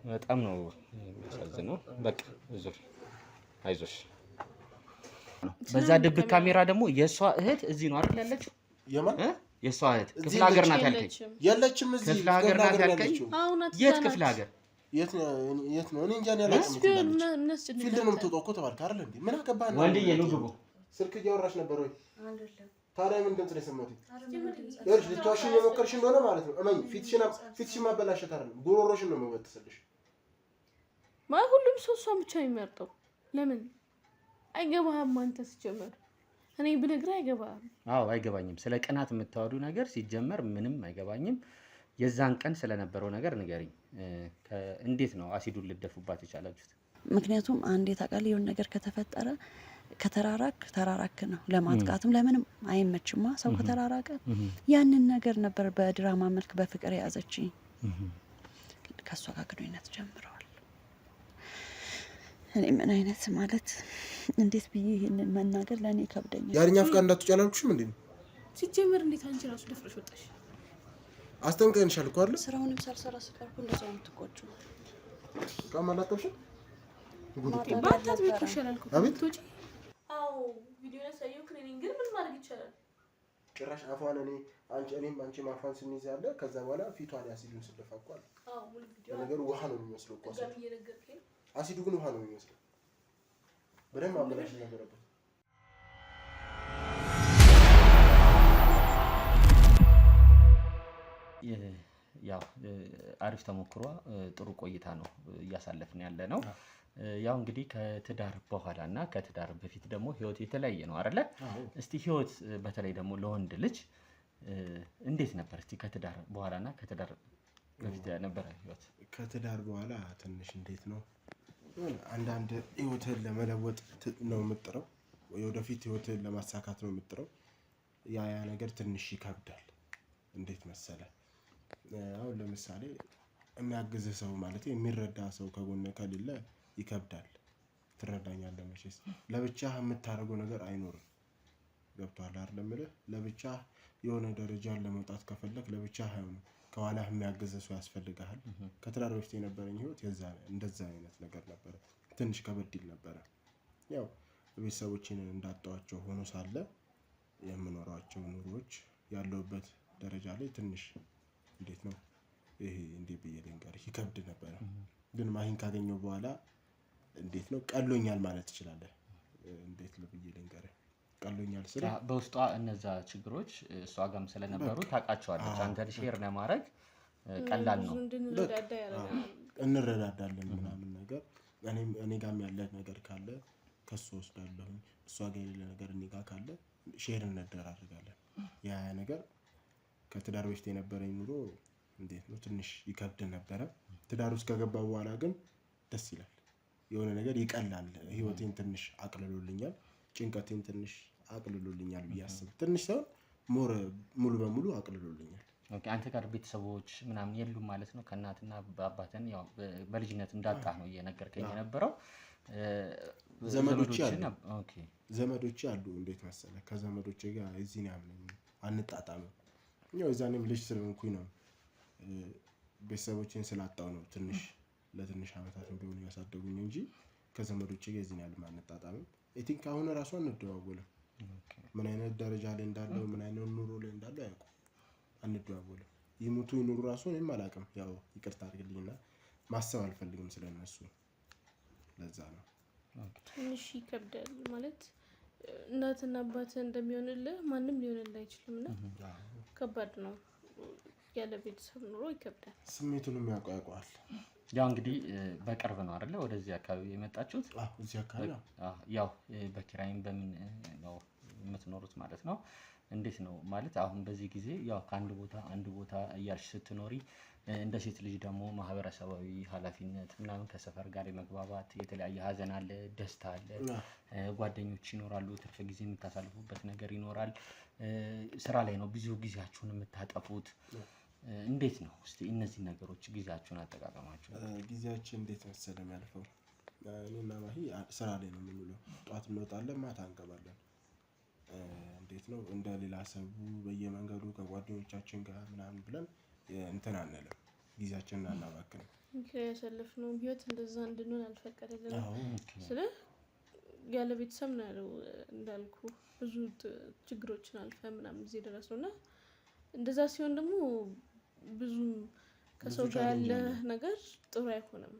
በጣም ነው የሚያሳዝነው። በቃ አይዞሽ። በዛ ድብቅ ካሜራ ደግሞ የሷ እህት እዚህ ነው አይደል ያለችው? የሷ እህት ክፍለ ሀገር ናት ያልከኝ? የለችም እዚህ ክፍለ ሀገር ናት ያልከኝ? የት ክፍለ ሀገር? የት ነው? እኔ እንጃ ነው ያላውቅም። ፊልድ ነው የምትወጣው እኮ ተባልክ አይደል እንዴ? ምን አገባህ ነው? ወንድዬ ነው ግቡ። ስልክ እያወራሽ ነበር ወይ? ታዲያ ምን ድምፅ ነው የሰማሁት? ይኸውልሽ ልትዋሽኝ የሞከርሽ እንደሆነ ማለት ነው እመኝ፣ ፊትሽን ማበላሸት አይደለም ጉሮሮሽን ነው የምበጥስልሽ። ሁሉም ሰው እሷን ብቻ የሚመርጠው ለምን አይገባህም? አንተ ሲጀመር እኔ ብነግርህ አይገባህም። አዎ አይገባኝም። ስለ ቅናት የምታወሪው ነገር ሲጀመር ምንም አይገባኝም። የዛን ቀን ስለነበረው ነገር ንገሪኝ። እንዴት ነው አሲዱን ልደፉባት የቻላችሁት? ምክንያቱም አንዴ ታውቃለህ የሆነ ነገር ከተፈጠረ ተራራክ ነው ለማጥቃትም ለምንም አይመችማ። ሰው ከተራራቀ ያንን ነገር ነበር በድራማ መልክ በፍቅር የያዘችኝ። ከሷ ጋር ግንኙነት ጀምረዋል። እኔ ምን አይነት ማለት እንዴት ብዬ ይሄንን መናገር ለኔ ከብደኛል። ያልኛ ፍቃድ እንዳትጫላልኩሽም እንዴ ነው ሲጀመር። እንዴት አንቺ ራሱ ደፍረሽ ወጣሽ? አስጠንቀንሻል እኮ አይደል? ስራውንም ሳልሰራ ስቀርኩ እንደዛው የምትቆጩ ካማላጠብሽ ባታት ቢከሸላል እኮ አብቶጂ። አዎ ቪዲዮ ላይ ሳይው ክሊኒንግ ግን ምን ማድረግ ይቻላል? ጭራሽ አፏን እኔም አንቺ ማፋን ስንይዝ ያለ ከዛ በኋላ ፊቷን ያሲዱን ስለፋቋል። አዎ ሙሉ ቪዲዮ ነገሩ ውሃ ነው የሚመስለው እኮ እየነገርከኝ አሲዱ ግን ውሃ ነው የሚመስለው። በደንብ አበላሽ ነበረበት። ያው አሪፍ ተሞክሯ ጥሩ ቆይታ ነው እያሳለፍን ያለ ነው። ያው እንግዲህ ከትዳር በኋላ እና ከትዳር በፊት ደግሞ ህይወት የተለያየ ነው አይደለ? እስቲ ህይወት በተለይ ደግሞ ለወንድ ልጅ እንዴት ነበር? እስቲ ከትዳር በኋላ እና ከትዳር በፊት ነበር ህይወት። ከትዳር በኋላ ትንሽ እንዴት ነው አንዳንድ ህይወትን ለመለወጥ ነው የምጥረው፣ ወደፊት ህይወትን ለማሳካት ነው የምጥረው። ያ ነገር ትንሽ ይከብዳል። እንዴት መሰለ? አሁን ለምሳሌ የሚያግዝህ ሰው ማለት የሚረዳ ሰው ከጎን ከሌለ ይከብዳል። ትረዳኛለህ መቼስ። ለብቻህ የምታደርገው ነገር አይኖርም። ገብቶሃል አይደል? ለብቻህ የሆነ ደረጃን ለመውጣት ከፈለክ ለብቻህ አይሆንም። ከኋላህ የሚያግዝህ ሰው ያስፈልጋል። ከትዳር በፊት የነበረኝ ህይወት እንደዛ አይነት ነገር ነበረ። ትንሽ ከበድ ይል ነበረ። ያው ቤተሰቦቼን እንዳጣኋቸው ሆኖ ሳለ የምኖራቸው ኑሮዎች ያለውበት ደረጃ ላይ ትንሽ እንዴት ነው ይሄ እንዴት ብዬ ልንገርህ ይከብድ ነበረ። ግን ማሂን ካገኘው በኋላ እንዴት ነው ቀሎኛል ማለት ትችላለህ። እንዴት ብዬ ልንገርህ ቀሎኛል ስለ በውስጧ እነዛ ችግሮች እሷ ጋርም ስለነበሩ ታውቃቸዋለች። አንተን ሼር ለማድረግ ቀላል ነው። እንረዳዳለን ምናምን ነገር እኔ ጋርም ያለ ነገር ካለ ከሱ ወስዳለሁ። እሷ ጋር የሌለ ነገር እኔ ጋር ካለ ሼር እንደራረጋለን። ያ ነገር ከትዳር በፊት የነበረኝ ኑሮ እንዴት ነው ትንሽ ይከብድ ነበረ። ትዳር ውስጥ ከገባ በኋላ ግን ደስ ይላል። የሆነ ነገር ይቀላል። ህይወቴን ትንሽ አቅልሎልኛል። ጭንቀቴን ትንሽ አቅልሎልኛል ብዬ አስብ። ትንሽ ሳይሆን ሙሉ በሙሉ አቅልሎልኛል። ኦኬ። አንተ ጋር ቤተሰቦች ምናምን የሉም ማለት ነው? ከእናትና አባተን ያው በልጅነት እንዳጣህ ነው እየነገርከኝ የነበረው። ዘመዶቼ አሉ። እንዴት መሰለህ? ከዘመዶቼ ጋር እዚህ ነው አንጣጣምም። ያው እዛኔም ልጅ ስለሆንኩኝ ነው ቤተሰቦቼን ስላጣው ነው ትንሽ ለትንሽ አመታት ቢሆን ያሳደጉኝ እንጂ ከዘመዶቼ ጋር እዚህ ነው አንጣጣምም። ቲንክ አሁን ራሱ አንደዋወልም። ምን አይነት ደረጃ ላይ እንዳለው ምን አይነት ኑሮ ላይ እንዳለው አያውቁም። አንደዋወልም። ይሙቱ ይኑሩ ራሱ እኔም አላውቅም። ያው ይቅርታ አድርግልኝና ማሰብ አልፈልግም ስለነሱ። ለዛ ነው ትንሽ ይከብዳል ማለት እናትና አባት እንደሚሆንልህ ማንም ሊሆንልህ አይችልም። እና ከባድ ነው። ያለ ቤተሰብ ኑሮ ይከብዳል። ስሜቱንም ያውቀዋል። ያው እንግዲህ በቅርብ ነው አይደለ ወደዚህ አካባቢ የመጣችሁት? እዚህ አካባቢ ያው በኪራይም በምን ነው የምትኖሩት ማለት ነው? እንዴት ነው ማለት አሁን በዚህ ጊዜ ያው ከአንድ ቦታ አንድ ቦታ እያልሽ ስትኖሪ እንደ ሴት ልጅ ደግሞ ማህበረሰባዊ ኃላፊነት ምናምን ከሰፈር ጋር የመግባባት የተለያየ ሀዘን አለ፣ ደስታ አለ፣ ጓደኞች ይኖራሉ፣ ትርፍ ጊዜ የምታሳልፉበት ነገር ይኖራል። ስራ ላይ ነው ብዙ ጊዜያችሁን የምታጠፉት። እንዴት ነው እስቲ እነዚህ ነገሮች ጊዜያችሁን አጠቃቀማችሁ? ጊዜያችን እንዴት መሰለ የሚያልፈው? እኔና ማሂ ስራ ላይ ነው የምንውለው። ጧት እንወጣለን፣ ማታ እንገባለን። እንዴት ነው እንደ ሌላ ሰው በየመንገዱ ከጓደኞቻችን ጋር ምናምን ብለን እንትን አንልም። ጊዜያችንን አናባክንም። ያሳለፍነው ህይወት እንደዛ እንድንሆን አልፈቀደልንም። ስለ ያለ ቤተሰብ ነው ያለው እንዳልኩ ብዙ ችግሮችን አልፈ ምናምን እዚህ ደረሰውና እንደዛ ሲሆን ደግሞ ብዙ ከሰው ጋር ያለ ነገር ጥሩ አይሆንም።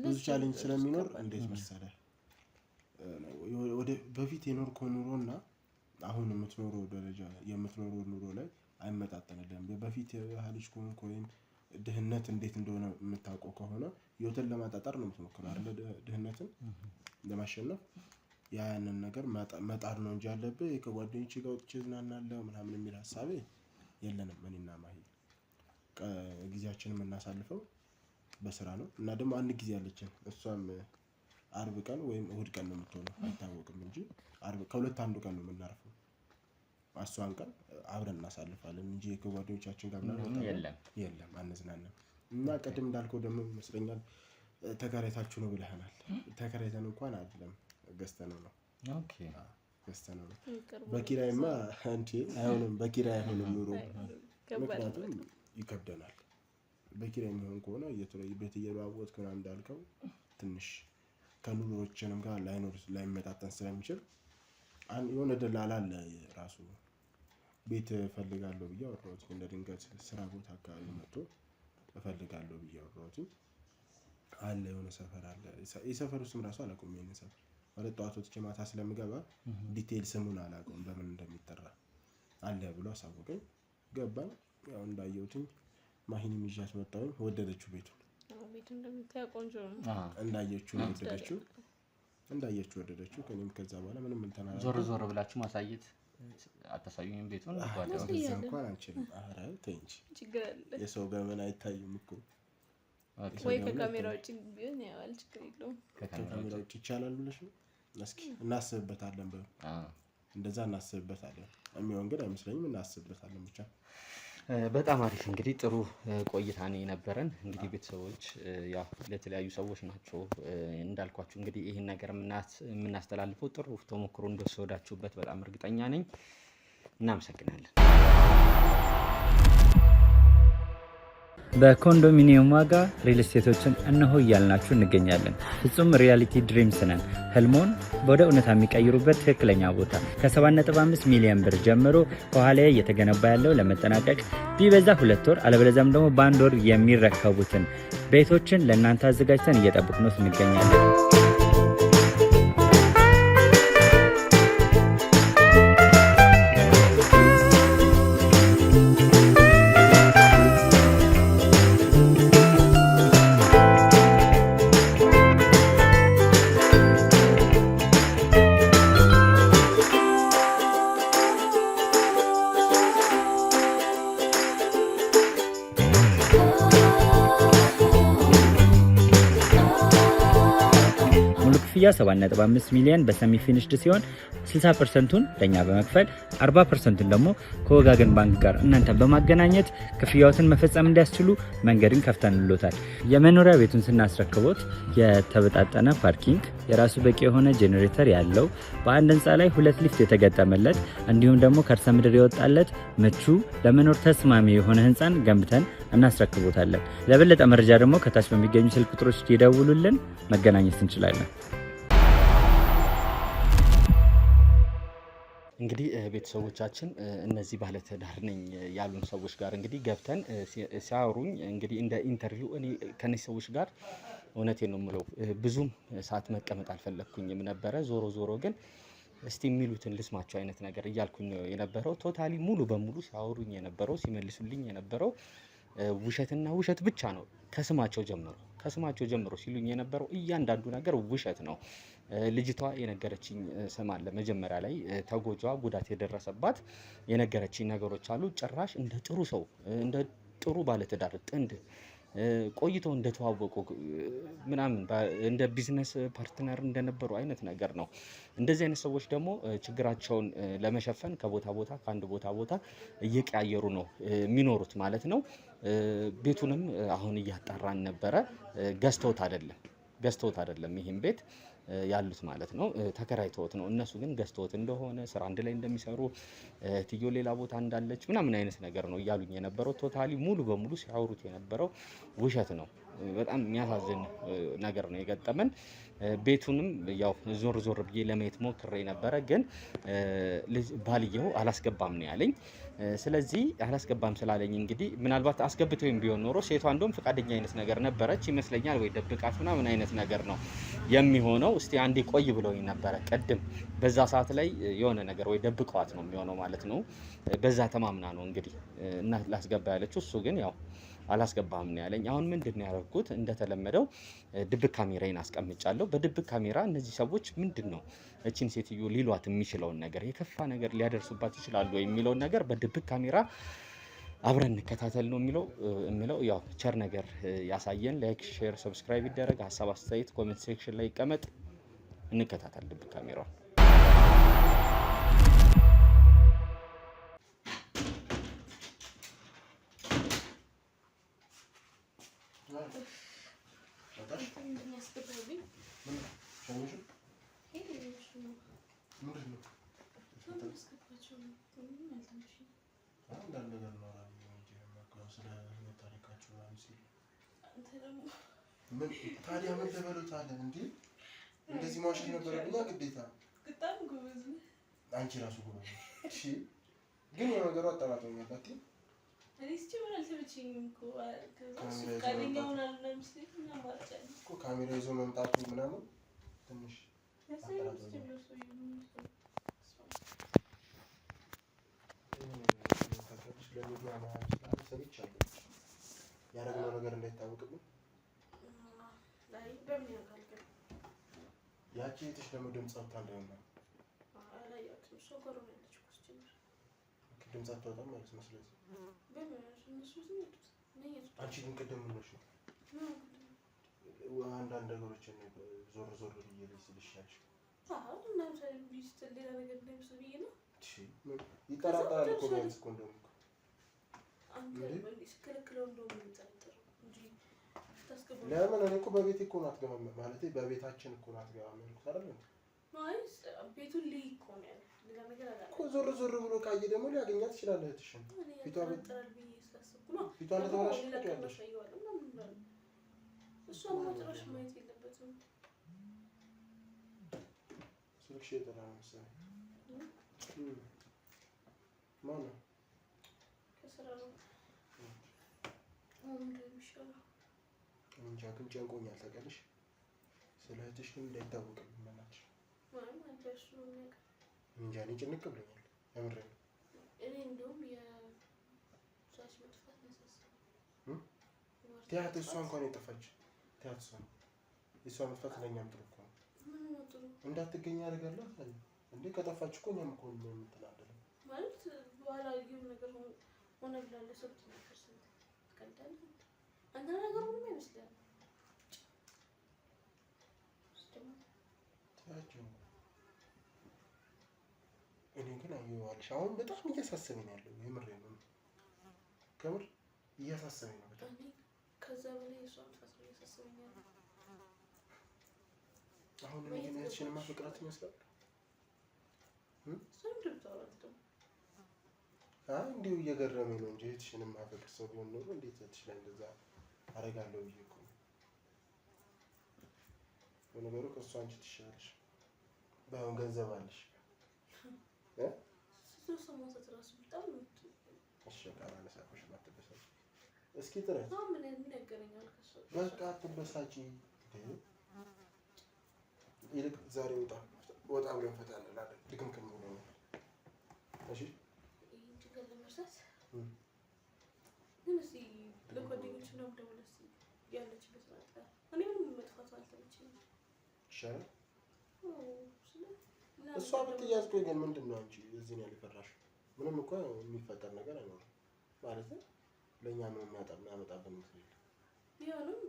ብዙ ቻሌንጅ ስለሚኖር እንዴት መሰለህ ወደ በፊት የኖርከው ኑሮና አሁን የምትኖረው ደረጃ የምትኖረው ኑሮ ላይ አይመጣጠንልህም። በፊት የሀሊሽ ኮን ድህነት እንዴት እንደሆነ የምታውቀው ከሆነ ህይወትን ለማጣጣር ነው የምትሞክረው አይደል? ድህነትን ለማሸነፍ ያንን ነገር መጣር ነው እንጂ ያለብህ ከጓደኞቼ ጋር ወጥቼ ዝናናለሁ ምናምን የሚል ሐሳቤ የለንም። እኔና ማሂ ጊዜያችንን የምናሳልፈው በስራ ነው እና ደግሞ አንድ ጊዜ አለችን እሷም አርብ ቀን ወይም እሁድ ቀን ነው የምትሆነው አይታወቅም እንጂ አርብ ከሁለት አንዱ ቀን ነው የምናርፈው። እሷን ቀን አብረን እናሳልፋለን እንጂ ከጓደኞቻችን ጋር ምናምን የለም አንዝናናም። እና ቀደም እንዳልከው ደግሞ ይመስለኛል ተከራይታችሁ ነው ብለህናል። ተከራይተን እንኳን አይደለም ገዝተነው ነው። ኦኬ ገዝተነው ነው። በኪራይማ እንዴ አይሆንም፣ በኪራይ አይሆንም ኑሮ ምክንያቱም ይከብደናል። በኪራይ የሚሆን ከሆነ ቤት እየለዋወጥክ ምናምን እንዳልከው ትንሽ ከኑሮችንም ጋር ላይመጣጠን ስለሚችል የሆነ ደላላ አለ ራሱ ቤት እፈልጋለሁ ብዬ አወራሁት። እንደ ድንገት ስራ ቦታ አካባቢ መጥቶ እፈልጋለሁ ብዬ አወራሁት። አለ የሆነ ሰፈር አለ። የሰፈሩ ስም ራሱ አላውቀውም። ይሄን ሰፈር ወደ ጠዋት ወጥቼ ማታ ስለምገባ ዲቴል ስሙን አላውቀውም በምን እንደሚጠራ አለ ብሎ አሳወቀኝ። ገባን። ያው እንዳየሁትኝ ማሂንም ይዣት መጣሁኝ። ወደደችው ቤቱን። ቤቱ እንደምታየው ቆንጆ ነው። እንዳየችው ወደደችው። ከኔም ከዛ በኋላ ምንም እንተናራ ዞር ብላችሁ ማሳየት አታሳዩኝም ቤቱን? ጓዳው እንኳን አንችልም። ኧረ ተይ እንጂ ችግር አለ። የሰው ገመና አይታይም እኮ ወይ ከካሜራ ውጪ ቢሆን ያው ችግር የለውም። ከካሜራ ውጪ ይቻላል ብለሽ ነው? እስኪ እናስብበታለን። እንደዛ እናስብበታለን። የሚሆን ግን አይመስለኝም። እናስብበታለን ብቻ። በጣም አሪፍ እንግዲህ ጥሩ ቆይታ ነው የነበረን። እንግዲህ ቤተሰቦች ያው ለተለያዩ ሰዎች ናቸው እንዳልኳችሁ እንግዲህ ይሄን ነገር የምናስተላልፈው ጥሩ ተሞክሮ እንደወሰዳችሁበት በጣም እርግጠኛ ነኝ። እናመሰግናለን። በኮንዶሚኒየም ዋጋ ሪል ስቴቶችን እነሆ እያልናችሁ እንገኛለን። ፍጹም ሪያሊቲ ድሪምስ ነን። ህልሞን ወደ እውነታ የሚቀይሩበት ትክክለኛ ቦታ ከ7.5 ሚሊዮን ብር ጀምሮ ከኋላ እየተገነባ ያለው ለመጠናቀቅ ቢበዛ 2 ወር አለበለዚያም ደግሞ በ1 ወር የሚረከቡትን ቤቶችን ለእናንተ አዘጋጅተን እየጠበቅነው እንገኛለን። ክፍያ 7.5 ሚሊዮን በሰሚ ፊኒሽድ ሲሆን 60%ን ለኛ በመክፈል 40%ን ደግሞ ከወጋገን ባንክ ጋር እናንተን በማገናኘት ክፍያዎትን መፈጸም እንዲያስችሉ መንገድን ከፍተንልዎታል። የመኖሪያ ቤቱን ስናስረክቦት የተበጣጠነ ፓርኪንግ፣ የራሱ በቂ የሆነ ጄኔሬተር ያለው በአንድ ህንፃ ላይ 2 ሊፍት የተገጠመለት እንዲሁም ደግሞ ከርሰ ምድር የወጣለት ምቹ ለመኖር ተስማሚ የሆነ ህንፃን ገንብተን እናስረክቦታለን። ለበለጠ መረጃ ደግሞ ከታች በሚገኙ ስልክ ቁጥሮች ይደውሉልን፣ መገናኘት እንችላለን። እንግዲህ ቤተሰቦቻችን እነዚህ ባለትዳር ነኝ ያሉን ሰዎች ጋር እንግዲህ ገብተን ሲያወሩኝ እንግዲህ እንደ ኢንተርቪው እኔ ከነዚህ ሰዎች ጋር እውነቴን ነው የምለው ብዙም ሰዓት መቀመጥ አልፈለኩኝም ነበረ። ዞሮ ግን እስቲ የሚሉትን ልስማቸው አይነት ነገር እያልኩኝ የነበረው ቶታሊ ሙሉ በሙሉ ሲያወሩኝ የነበረው ሲመልሱልኝ የነበረው ውሸትና ውሸት ብቻ ነው። ከስማቸው ጀምሮ ሲሉኝ የነበረው እያንዳንዱ ነገር ውሸት ነው። ልጅቷ የነገረችኝ ስም አለ መጀመሪያ ላይ ተጎጂዋ ጉዳት የደረሰባት የነገረችኝ ነገሮች አሉ። ጭራሽ እንደ ጥሩ ሰው እንደ ጥሩ ባለትዳር ጥንድ ቆይተው እንደተዋወቁ ምናምን እንደ ቢዝነስ ፓርትነር እንደነበሩ አይነት ነገር ነው። እንደዚህ አይነት ሰዎች ደግሞ ችግራቸውን ለመሸፈን ከቦታ ቦታ ከአንድ ቦታ እየቀያየሩ ነው የሚኖሩት ማለት ነው። ቤቱንም አሁን እያጣራን ነበረ። ገዝተውት አይደለም ይሄን ቤት ያሉት ማለት ነው። ተከራይተውት ነው። እነሱ ግን ገዝተውት እንደሆነ ስራ አንድ ላይ እንደሚሰሩ ትዮ ሌላ ቦታ እንዳለች ምናምን አይነት ነገር ነው እያሉኝ የነበረው። ቶታሊ ሙሉ በሙሉ ሲያወሩት የነበረው ውሸት ነው። በጣም የሚያሳዝን ነገር ነው የገጠመን። ቤቱንም ያው ዞር ዞር ብዬ ለማየት ሞክሬ ነበረ፣ ግን ባልየው አላስገባም ነው ያለኝ። ስለዚህ አላስገባም ስላለኝ እንግዲህ ምናልባት አስገብተውም ቢሆን ኖሮ ሴቷ እንደውም ፈቃደኛ አይነት ነገር ነበረች ይመስለኛል፣ ወይ ደብቃት ምናምን አይነት ነገር ነው የሚሆነው። እስቲ አንዴ ቆይ ብለውኝ ነበረ ቅድም። በዛ ሰዓት ላይ የሆነ ነገር ወይ ደብቀዋት ነው የሚሆነው ማለት ነው። በዛ ተማምና ነው እንግዲህ እና ላስገባ ያለችው። እሱ ግን ያው አላስገባም ነው ያለኝ። አሁን ምንድን ነው ያደረኩት? እንደተለመደው ድብቅ ካሜራዬን አስቀምጫለሁ። በድብቅ ካሜራ እነዚህ ሰዎች ምንድን ነው እቺን ሴትዮ ሊሏት የሚችለውን ነገር፣ የከፋ ነገር ሊያደርሱባት ይችላሉ የሚለውን ነገር በድብቅ ካሜራ አብረን እንከታተል ነው የሚለው። ያው ቸር ነገር ያሳየን። ላይክ፣ ሼር፣ ሰብስክራይብ ይደረግ። ሀሳብ አስተያየት ኮሜንት ሴክሽን ላይ ይቀመጥ። እንከታተል ድብቅ ካሜራውን። ታዲያ ምን ተበሉታለ እንዴ? እንደዚህ ማውሸት ነበረብኛ ግዴታ። በጣም ጎበዝ ነህ አንቺ ራሱ ጎበዝ ነሽ። እሺ ግን የነገሩ አጠራጥሮኛል። አቲ እሪስቲ ምን አልተመቸኝም እኮ ካለኛውን አልነምስልኝ እና ማርጫል እኮ ካሜራ ይዞ መምጣቱ ምናምን ትንሽ አጠራጥሮኛል። ያደረግነው ነገር እንዳይታወቅብን ያቺ እህትሽ ደግሞ ድምፅ አውጥታ እንዳይሆን ድምፅ አታወጣም ማለት ነው። ስለዚህ አንቺ ግን ቅድም ምን ነሽ? አንዳንድ ነገሮችን ዞር ዞር ብዬ ልስልሽ ያልሽ ይጠራጠራል እኮ ቢያንስ እኮ እንደውም ለምን እኔ እኮ በቤቴ እኮ ነው አትገባም ማለት በቤታችን እኮ ነው አትገባም ያልኩት አይደል? ናይስ ቤቱን ልይ እኮ ነው ያለ ሌላ ነገር አላለም እኮ። ዞር ዞር ብሎ ካየ ደግሞ ሊያገኛት ይችላል እህትሽን። ፊቷ እንደተበላሽ ትያለሽ። እሷ ማጥራሽ ማየት የለበትም። ስልክሽ የጠራ ነው መሰለኝ። ማነው? ከስራ ነው አሁን እንደሚሻለው እንጃ ግን ጨንቆኛል ታውቂያለሽ። ስለ እህትሽ ግን እንዳይታወቅብኝ መናትሽ። እንጃ እኔ ጭንቅ ብሎኛል የምሬን። እኔ እንደውም የሷች መጥፋት ያሳስባል። ትያት እሷ እንኳን የጠፋች ትያት እሷ የእሷ መጥፋት ለእኛም ጥሩ እኮ ነው። እንዳትገኝ ያደርጋል እንዴ? ከጠፋች እኮ እኛም እኮ ነው የምትናደለው ማለት በኋላ ይሁን ነገር ሆነ ብላለ ሰብት ነገር ስንት አንተ ነገር ምንም አይመስልም። ታያቸው እኔ ግን አየዋለሽ አሁን በጣም እያሳሰበኝ ነው ያለው የምሬን ነው። ከምር እያሳሰበኝ ነው በጣም። ከዛ በላይ እሷ መጥፋት ነው እያሳሰበኝ ያለው። አሁን እኔ ግን እህትሽን ማፍቅራት ይመስላል። እንዲሁ እየገረመኝ ነው እንጂ እህትሽን ማፈቅር ሰው ቢሆን ኖሮ እንዴት እህትሽ ላይ እንደዛ አደርጋለሁ ብዬ እኮ ነው። በነገሩ ከእሷ አንቺ ትሻለሽ፣ ባይሆን ገንዘብ አለሽ። እሺ ቃል አነሳሽ ማትበሳጭ እስኪ ጥረት በቃ አትበሳጭ። ይልቅ ዛሬ ወጣ ብለን ፈታ እንላለን። ድክምክም ብሎ ነው። እሺ ለጓደኞች ነው ደውለስ ያለችበት ማለት ነው። እኔ ምንም መጥፋት አልተመቸኝም። ይሻላል እሷ ብትያዝ ቆይ ግን ምንድን ነው አንቺ እዚህ ነው ያልፈራሽ? ምንም እኮ የሚፈጠር ነገር አይኖርም ማለት ነው። ለእኛ ምንም የሚያመጣብን ምስል ቢሆንም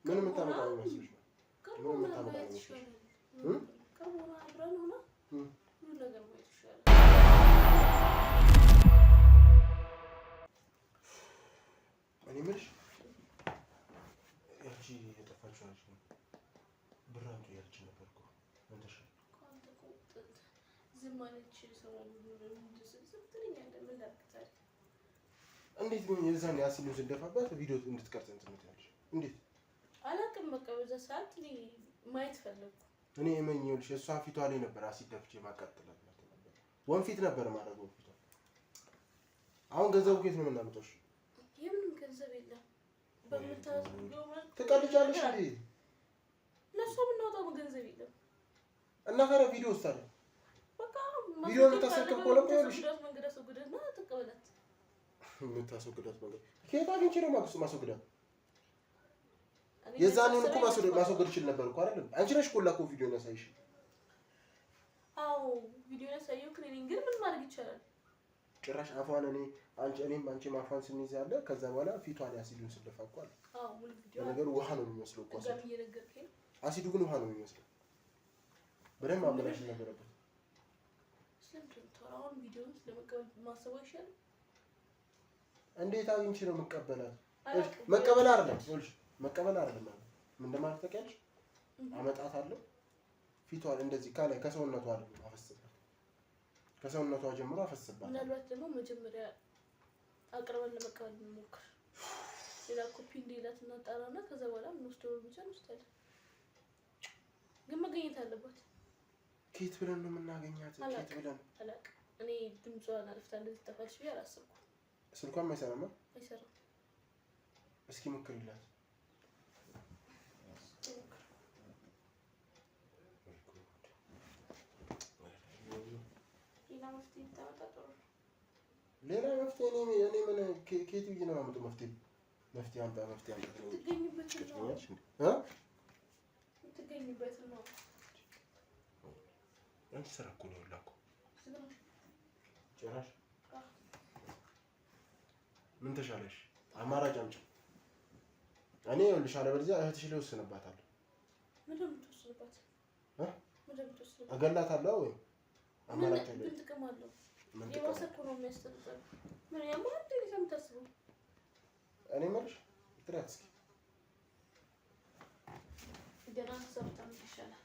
ምንም የምታመጣው ይመስልሽ ነው? ምንም የምታመጣው ይመስልሽ ከሆነ አብረን ሆነ ሁሉ ነገር ማየት ይሻላል። እኔ የምልሽ ያቺ የጠፋችው ልጅ ነው አምጡ እያለች ነበር እኮ ምን ተሻለ? ዝም አለች። እንዴት ነው የዛን ያሲኑ ስንደፋባት ቪዲዮ እንድትቀርጽ እንትን ትያለሽ? እንዴት አላውቅም። በቃ በዛ ሰዓት ማየት ፈለግኩ። እኔ እመኝልሽ እሷ ፊቷ ላይ ነበር አሲድ ደፍቼ ማቃጠላት ነበር። ወንፊት ነበር ማለት ነው ፊቷ። አሁን ገንዘቡ ከየት ነው የምናመጣው? የምንም ገንዘብ የለም። በምታስገው ማለት ትቀልጃለሽ እንዴ? ለሷ የምናወጣው ገንዘብ የለም። እና ታዲያ ቪዲዮ ውስጥ አለ በቃ ቪዲዮ የምታስረክብ ከሆነ እኮ ይኸውልሽ መንገድ አስወግደና ተቀበላት። የምታስወግዳት መንገድ ከየት አግኝቼ ነው ማስወግዳት? የዛኔን እኮ ማስወገድ ይችል ነበር እኮ አይደል? አንቺ ነሽ እኮ ላኮ ቪዲዮ ያሳይሽ። አዎ ቪዲዮ ያሳየው ክሊኒንግ ግን ምን ማድረግ ይቻላል? ጭራሽ አፏን እኔም አንቺ አፏን ስንይዝ ያለ ከዛ በኋላ ፊቷ ላይ አሲዱን ስደፋ እኮ አለ። አዎ ሙሉ ቪዲዮ ነገሩ ውሃ ነው የሚመስለው እኮ አሲዱ እየነገርከኝ። አሲዱ ግን ውሃ ነው የሚመስለው። በደንብ አመላሽ ነበረበት። ስለምን ተራውን ቪዲዮን ስለመቀበል ማሰብ አይሻልም? እንዴት አግኝቼ ነው የምቀበላት? መቀበል አይደለም ይኸውልሽ መቀበል አይደለም ማለት ምን እንደማለት ታውቂያለሽ? አመጣታለሁ ፊቷን እንደዚህ ካላይ ከሰውነቷ አይደለም አፈስባት፣ ከሰውነቷ ጀምሮ አፈስባት። ምናልባት ደግሞ መጀመሪያ አቅርበን ለመቀበል እንሞክር። ሌላ ኮፒ እንደሌላት እናጣራና ከዛ በኋላ እንወስደው ብቻ እንወስዳለን። ግን መገኘት አለባት። ኬት ብለን ነው የምናገኛት? ኬት ብለን አላውቅም። እኔ ድምጿን አልፍታ እንደዚህ ጠፋች ብዬ አላሰብኩም። ስልኳም አይሰራም። አይሰራም። እስኪ ሞክሪላት። ሌላ መፍትሄ እኔ ምን ኬት ብዬ ነው የማመጣው? መፍትሄ አምጣ ትገኝበት ነው። አንቺ ስራ እኮ ነው ላኩ ጭራሽ ምን ተሻለሽ? አማራጭ አምጪ። እኔ ይኸውልሽ አለበለዚያ እህትሽ ላይ ወስንባታለሁ። ምንድን ነው የምትወስንባት? እገላታለሁ ወይ አማራጭ ምን ጥቅም አለው? የባሰ እኮ ነው የሚያስጠላው። ምን ያማል እንዴ የምታስበው? እኔ የምልሽ ትሪያት እስኪ ደህና ሀሳብ በጣም ይሻላል።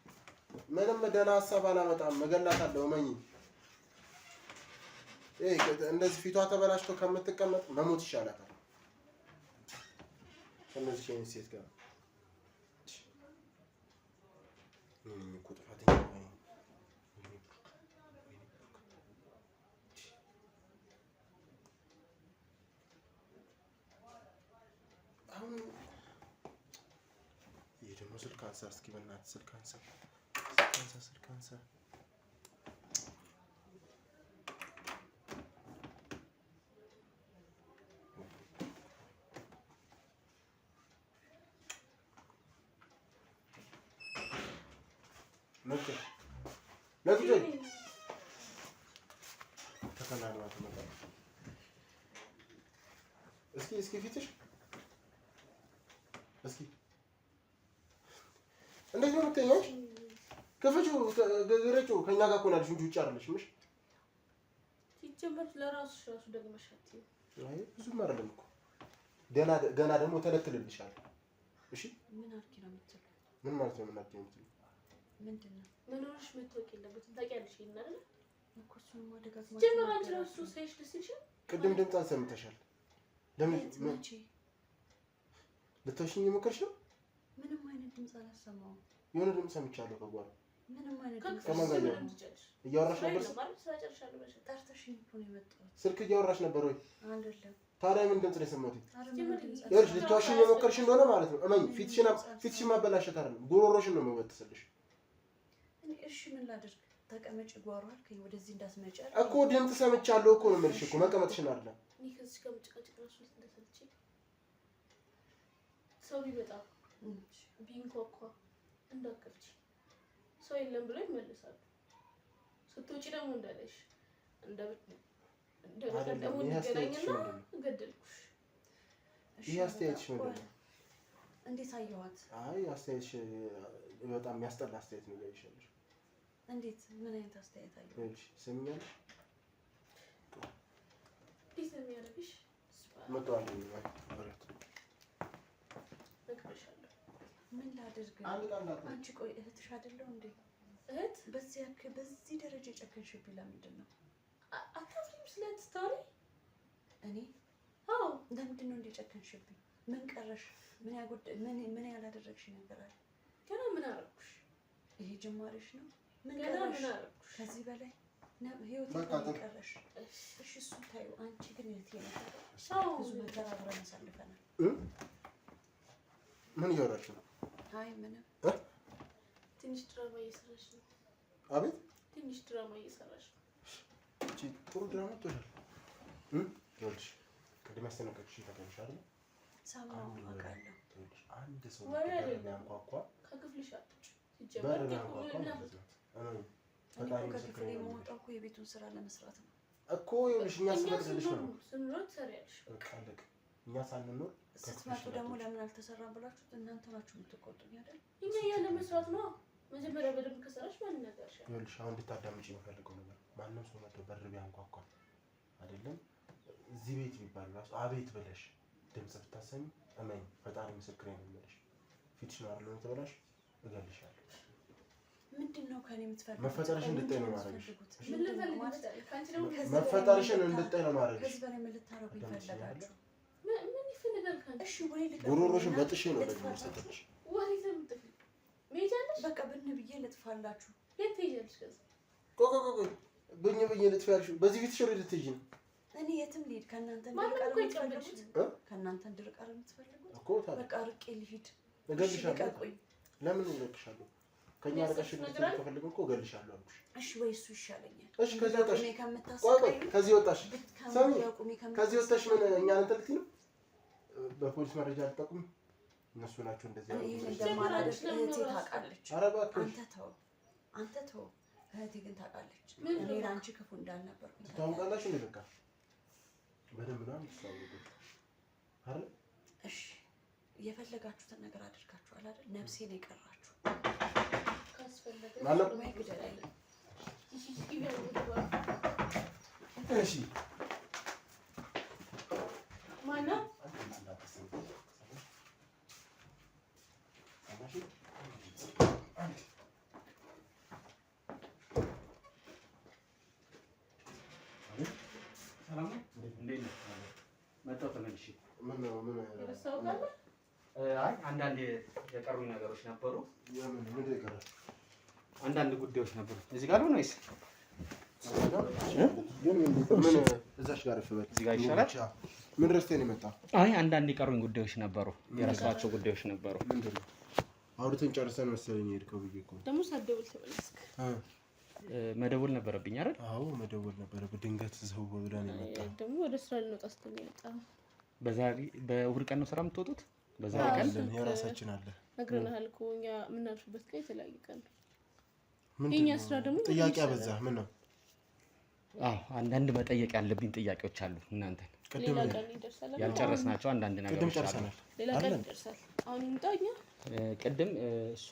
ምንም ደህና ሀሳብ አላመጣም። እገላታለሁ እመኚ። እንደዚህ ፊቷ ተበላሽቶ ከምትቀመጥ መሞት ይሻላታል ከነዚህ ሴት ጋር። እኮ ጥፋተኛ አሁን ይሄ ደግሞ ስልክ አንሳ እስኪ በእናትህ ስልክ አንሳ። ለግጄ ተከናንባ ትመጣ። እስኪ ፊትሽ እስኪ እንዴት ነው የምትተኛው? ክፍቹ ገረጩ ከኛ ጋር እኮ ነው ያልሽው እንጂ ውጭ አይደለሽም። እሺ ሲጀመር ለራስሽ ራሱ ደግመሽ አትይው። አይ ብዙም አይደለም እኮ ገና ደግሞ ተለትልልሻል። እሺ ምን አርኪ ነው የምትለው? ምን ማለት ነው? ምን አርኪ ነው የምትለው? ምንድነው? መኖርሽ መታወቅ የለበትም። ታውቂያለሽ ይሄን አይደል? እኮ እሱን ማደጋግማ ጀመር አንቺ ራሱ ሳይሽ ደስ ይልሻል። ቅድም ድምፅ ሰምተሻል። ለምን መቼ ልትወሽኝ የሞከርሽ ነው? ምንም አይነት ድምፅ አላሰማሁም። የሆነ ድምፅ ሰምቻለሁ ከጓሮ። ምንም አይነት ድምፅ ከማን ጋር እያወራሽ ነበር? ጠርተሽኝ እኮ ነው የመጣሁት። ስልክ እያወራሽ ነበር ወይ? አይደለም። ታዲያ ምን ድምፅ ነው የሰማሁት? ይኸውልሽ ልትዋሽኝ የሞከርሽ እንደሆነ ማለት ነው እመኝ። ፊትሽን ማበላሸት አይደለም ጉሮሮሽን ነው የምበጥስልሽ። እኔ እሺ ምን ላድርግ? ተቀመጭ ጓሮ አልከኝ። ወደዚህ እንዳትመጪ እኮ ድምፅ ሰምቻለሁ እኮ ነው የምልሽ እኮ መቀመጥሽን አይደለም። እኔ ከዚህ ጋር መጨቃጨቅ ራሱ እንደሰለችኝ ሰው ቢመጣ ቢንኳኳ እንዳትከፍቺ ሰው የለም ብሎ ይመለሳሉ። ስትወጪ ደግሞ እንዳለሽ ደግሞ እንገናኝና ገደልኩሽ። ይሄ አስተያየትሽ ምንድን ነው? እንዴት አየኋት? አይ አስተያየትሽ በጣም የሚያስጠላ አስተያየት ነው ያይሻለሽ። እንዴት? ምን አይነት አስተያየት አየሁ? እሺ ስሚኛለሽ? እንዴት ነው የሚያደርግሽ? መጥቷል ማለት ነግሬሻለሁ። ምን ላድርግ? ላድርግ? አንቺ ቆይ እህትሽ አይደለሁ እንዴ? እህት በዚህ ደረጃ የጨከንሽብኝ ለምንድን ነው? አታፍሪም ስለ እህት ስታወሪ? እኔ አዎ ለምንድን ነው እንደ ጨከንሽብኝ? ምን ቀረሽ? ምን ያላደረግሽ ነገር አለ? ገና ምን አደረኩሽ? ይሄ ጅማሬሽ ነው። ምን ገና ቀረሽ? ምን አደረኩሽ? ከዚህ በላይ ህይወት ቀረሽ? እሺ እሱ ታዩ። አንቺ ግን እህቴ ነበር። ብዙ ነገር አብረን አሳልፈናል። ምን እያወራችሁ ነው? አይ ምንም። ትንሽ ድራማ እየሰራሽ ነው። አቤት ትንሽ ድራማ እየሰራሽ ነው። እቺ ጥሩ ድራማ ትሆናል። ይኸውልሽ ቅድም ያስጠነቀቅሽ ተቀምሽ አይደል? ሳምራው አውቃለሁ። አንድ ሰው ወሬ በር አይደለም። የሚያንኳኳ ከክፍልሽ አትውጪ። በር ሲጀመር የሚያንኳኳ ማለት ነው። በጣም ከክፍሌ የምወጣው እኮ የቤቱን ስራ ለመስራት ነው እኮ። ይኸውልሽ እኛ ስንወጣልሽ ነው ስንሮጥ ትሰሪያለሽ። በቃ አለቀ። እኛ ሳንኖር ስትመጡ ደግሞ ለምን አልተሰራም ብላችሁ እናንተ ናችሁ የምትቆጡኝ አይደል? እኛ ያለ መስራት ነው። መጀመሪያ በደንብ ከሰራሽ ማን ይነገርሻል? ይኸውልሽ አሁን እንድታዳምጪ የምፈልገው ነገር ማንም ሰው መጥቶ በር ቢያንኳኳ አይደለም እዚህ ቤት ቢባል ራሱ አቤት ብለሽ ድምጽ ብታሰሚ እመኝ ፈጣሪ ምስክሬ ነው የምልሽ። ፊትሽ ነው አይደል ተበላሽ እገልሻለሁ። ምንድነው ከኔ የምትፈልጉት? መፈጠርሽን እንድታይ ነው ማድረግሽ። ምን ልፈልግ ማለት ካንቺ ደግሞ መፈጠርሽን እንድታይ ነው ማድረግሽ። ከዚህ በላይ ምን ልታረጉ ይፈልጋችሁ? ምን ይፈልጋል ካንቺ? እሺ ወይ ልቀቁ። ጉሮሮሽን በጥሼ ነው ደግሞ ሰጠች። ወዴት ነው የምትጥፊ? መሄጃለሽ? በቃ ብን ብዬ ልጥፋላችሁ። የት ትሄጃለሽ? ከዛ ቆይ ብኝ ልጥፋ ያልሽው በዚህ ፊትሽ ወደ ልትሄጂ ነው? እኔ የትም ልሄድ ከእናንተ ማንም እንድርቅ እኮ የምትፈልጉት? ይቀበልሽ። ከእናንተ እንድርቅ የምትፈልጉት? እኮ ታዲያ በቃ ርቄ ልሂድ። እገልሻለሁ። ልቀቁኝ። ለምን እልክሻለሁ? ከኛ ርቀሽ ልትሄጂ ከፈለግን እኮ እገልሻለሁ አልኩሽ። እሺ ወይ እሱ ይሻለኛል። እሺ ከዚህ ወጣሽ? እኔ ቆይ ከምታስቀዩ ከዚህ ወጣሽ? ሰሚ ያቁሚ ከዚህ ወጣሽ ምን እኛን እንትን ልትይ ነው? በፖሊስ መረጃ አልጠቁም። እነሱ ናቸው እንደዚህ ይሄን ያሉት። እንደማላደርግ እህቴ ታውቃለች። ኧረ እባክሽ አንተ ተው። እህቴ ግን ታውቃለች ምን እኔ ነው? ለአንቺ ክፉ እንዳልነበርኩኝ። ታውቃላችሁ እንዴ? በቃ በደንብ ነው የምትታወቁት አይደል? እሺ የፈለጋችሁትን ነገር አድርጋችኋል አይደል? ነፍሴ ነው የቀራችሁ። ካስፈለገ ማለት ወይ ግደለኝ። እሺ ማነው? አይ አንዳንድ የቀሩኝ ነገሮች ነበሩ። አንዳንድ ጉዳዮች ነበሩ። እዚህ ጋር ነው ወይስ ምን እዛሽ ጋር ፍበት እዚህ ጋር ይሻላል? ምን ረስተህ ነው የመጣው? አይ አንዳንድ የቀሩኝ ጉዳዮች ነበሩ፣ የረሳኋቸው ጉዳዮች ነበሩ። ምንድን ነው? አውርተን ጨርሰን መሰለኝ የሄድከው ብዬ እኮ ደግሞ ሳትደውል ተመለስክ። መደወል ነበረብኝ አይደል? አዎ መደወል ነበረብህ። ድንገት ዘው ብለን የመጣው ደግሞ ወደ ስራ ልንወጣ ስለሚመጣ በዛሬ በእሑድ ቀን ነው ስራ የምትወጡት? በዛሬ ቀን የራሳችን አለ ነግረናል እኮ እኛ የምናልፍበት ቀን የተለያየ ቀን ነው። ምን የኛ ስራ ደግሞ ጥያቄ አበዛ። ምን ነው? አዎ አንዳንድ መጠየቅ ያለብኝ ጥያቄዎች አሉ። እናንተ ቅድም ሌላ ቀን ይደርሳል። ያልጨረስናቸው አንዳንድ ቅድም ነገሮች አሉ። ጨርሰናል። ሌላ ቀን ይደርሳል። አሁን እንውጣ እኛ። ቅድም እሷ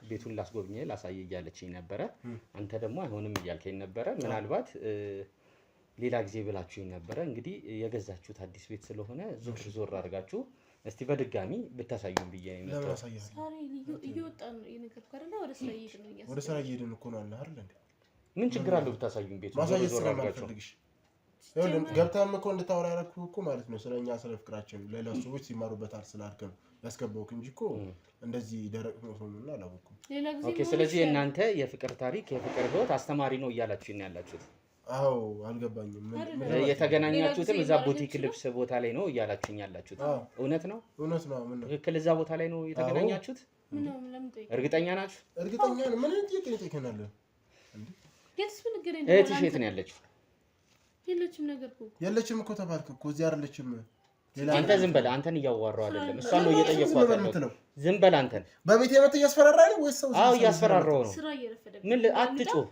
ቤቱን ላስጎብኘ ላሳየ እያለችኝ ነበረ። አንተ ደግሞ አይሆንም እያልከኝ ነበረ። ምናልባት ሌላ ጊዜ ብላችሁኝ ነበረ። እንግዲህ የገዛችሁት አዲስ ቤት ስለሆነ ዞር ዞር አድርጋችሁ እስቲ በድጋሚ ብታሳዩን ብዬ ነው ለምን የመጣሁት። አሳያለሁ? ዛሬ እየወጣን ነው የነገርኩህ አይደል? ወደ ስራ እየሄድን ነው እያሰብን። ወደ ስራ እየሄድን እኮ ነው አለ አይደል እንዴ? ምን ችግር አለው ብታሳዩን? ቤቱ ዞር ማሳየት ዞር አድርጋችሁ ስለማልፈልግሽ ገብተህም እኮ እንድታወራ ያደረኩህ እኮ ማለት ነው ስለኛ ስለ ፍቅራችን ሌላ ሰዎች ሲማሩበታል ስላልክ ነው ያስገባሁህ እንጂ እኮ እንደዚህ ደረቅ ነው ሆኖና አላወኩም። ሌላ ጊዜ ኦኬ። ስለዚህ እናንተ የፍቅር ታሪክ የፍቅር ህይወት አስተማሪ ነው እያላችሁኝ ያላችሁት? አዎ አልገባኝም። የተገናኛችሁትም እዛ ቡቲክ ልብስ ቦታ ላይ ነው እያላችሁኝ ያላችሁት? እውነት ነው? እውነት ነው። ምን ነው ትክክል? እዛ ቦታ ላይ ነው የተገናኛችሁት? እርግጠኛ ናችሁ? እርግጠኛ ነኝ። ምን ጥያቄ ትጠይቀናለህ እንዴ? የትስ ብንገናኝ ነው? እህትሽ የት ነው ያለችው? የለችም ነገር እኮ የለችም እኮ ተባልክ እኮ እዚህ አይደለችም። አንተ ዝም በል። አንተን እያዋራሁ አይደለም፣ እሷን ነው እየጠየቅኳት ያለው። ዝም በል አንተን። በቤት የመጣ እያስፈራራህ ነው ወይስ ሰው? አዎ እያስፈራራሁ ነው። ስራ እየረፈደ ምን አትጮህ፣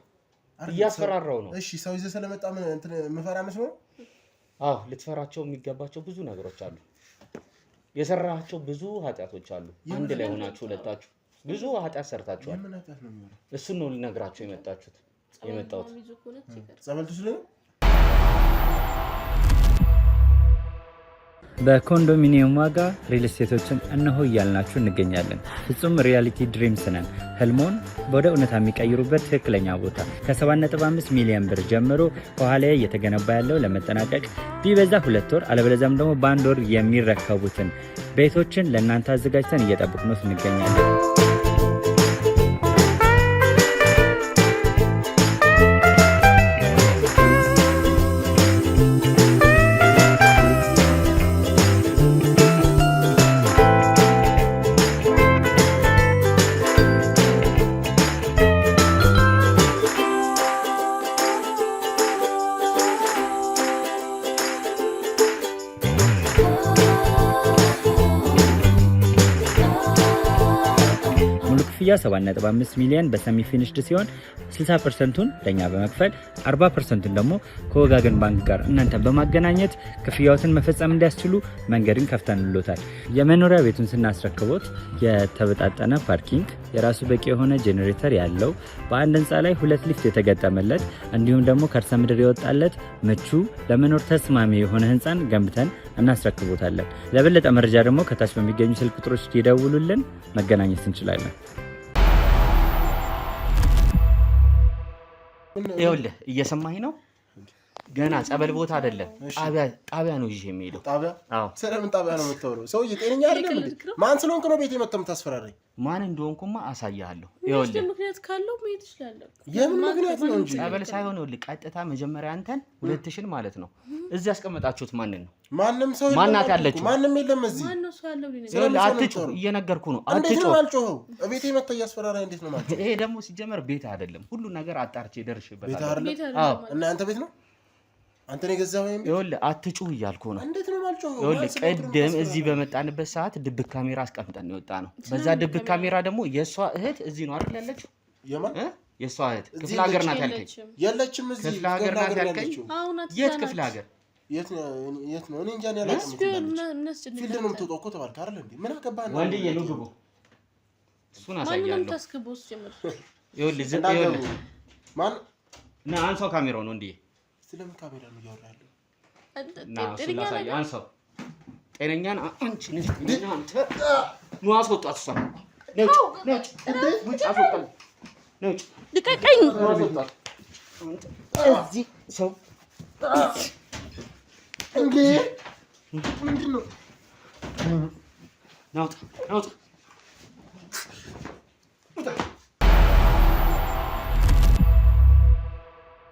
እያስፈራራሁ ነው። እሺ ሰው ይዘህ ስለመጣ ምን እንትን የምፈራ መስሎ ነው? አዎ ልትፈራቸው የሚገባቸው ብዙ ነገሮች አሉ። የሰራሃቸው ብዙ ኃጢአቶች አሉ። አንድ ላይ ሆናችሁ ሁለታችሁ ብዙ ኃጢአት ሰርታችኋል። የምን ኃጢአት ነው የሚሆነው? እሱን ነው ልነግራችሁ የመጣሁት። ጸበል ትስሉ ነው በኮንዶሚኒየም ዋጋ ሪል ስቴቶችን እነሆ እያልናችሁ እንገኛለን። ፍጹም ሪያሊቲ ድሪምስ ነን። ህልሞን ወደ እውነታ የሚቀይሩበት ትክክለኛ ቦታ ከ7.5 ሚሊዮን ብር ጀምሮ ከኋላ እየተገነባ ያለው ለመጠናቀቅ ቢበዛ 2 ወር አለበለዚያም ደግሞ በ1 ወር የሚረከቡትን ቤቶችን ለእናንተ አዘጋጅተን እየጠበቅነው እንገኛለን። ክፍያ 7.5 ሚሊዮን በሰሚ ፊኒሽድ ሲሆን 60%ቱን ለኛ በመክፈል 40%ቱን ደግሞ ከወጋገን ባንክ ጋር እናንተን በማገናኘት ክፍያዎትን መፈጸም እንዲያስችሉ መንገድን ከፍተንልዎታል። የመኖሪያ ቤቱን ስናስረክቦት የተበጣጠነ ፓርኪንግ፣ የራሱ በቂ የሆነ ጄኔሬተር ያለው በአንድ ህንፃ ላይ 2 ሊፍት የተገጠመለት እንዲሁም ደግሞ ከርሰ ምድር የወጣለት ምቹ ለመኖር ተስማሚ የሆነ ህንፃን ገንብተን እናስረክቦታለን። ለበለጠ መረጃ ደግሞ ከታች በሚገኙ ስልክ ቁጥሮች ይደውሉልን፣ መገናኘት እንችላለን። ይኸውልህ እየሰማኝ ነው። ገና ጸበል ቦታ አይደለም፣ ጣቢያ ነው ይዤ የሚሄደው። ጣቢያ? አዎ። ስለምን ጣቢያ ነው የምታወራው? ሰውዬ ጤነኛ አይደለም እንዴ? ማን ስለሆንክ ነው ቤት የመጣው የምታስፈራራኝ? ማን እንደሆንኩማ አሳያለሁ። ይኸውልህ ምክንያት ካለው መሄድ ይችላል። የምን ምክንያት ነው እንጂ ጸበል ሳይሆን ይኸውልህ ቀጥታ መጀመሪያ አንተን 2000 ማለት ነው እዚህ ያስቀመጣችሁት ማንን ነው? ማንም ሰው የለም። ማናት ያለችው? ማንም የለም እዚህ። ማን ነው ሰው ያለው? ይኸውልህ አትጩህ፣ እየነገርኩ ነው። እንዴት ነው አትጩህ። አልጮኸው? ቤቴ መጣ እያስፈራራኝ እንዴት ነው ማለት? ይሄ ደግሞ ሲጀመር ቤት አይደለም፣ ሁሉ ነገር አጣርቼ ደርሼበታለሁ። ቤት አይደለም? አዎ። እና አንተ ቤት ነው? አንተ ነው የገዛኸው? ይኸውልህ አትጩህ እያልኩ ነው። እንዴት ነው ማልጮኸው? ይኸውልህ ቅድም እዚህ በመጣንበት ሰዓት ድብቅ ካሜራ አስቀምጠን ነው የወጣ ነው። በዛ ድብቅ ካሜራ ደግሞ የእሷ እህት እዚህ ነው አይደል ያለችው? የማን የእሷ እህት ክፍለ ሀገር ናት ያልከኝ? የለችም እዚህ ክፍለ ሀገር ናት ያልከኝ? የት ክፍለ ሀገር? የት ነው? እኔ እንጃ ነው ያላውቅም። ፊልድ ነው የምትወጣው እኮ ተባልክ አይደል እንዴ? ምን አገባህ ነው? ወንድዬ ነው ግቡ። እሱን አሳያለሁ። ማንንም ታስገባው ጀመር። ይኸውልህ ማን እና አንሳው ካሜራው ነው እንዴ? ስለምን ካሜራ ነው እያወራህ ያለው? እና እሱ ላሳይ። አንሳው። ጤነኛን አንቺ ነሽ እንዴ? አንተ ነው አስወጣት። እሷ ነጭ ነጭ እንዴ? ውጭ አስወጣት። ነጭ ልቀቀኝ። አስወጣት። እዚህ ሰው እንዴ ምንድን ነው? ናውጣ ናውጣ።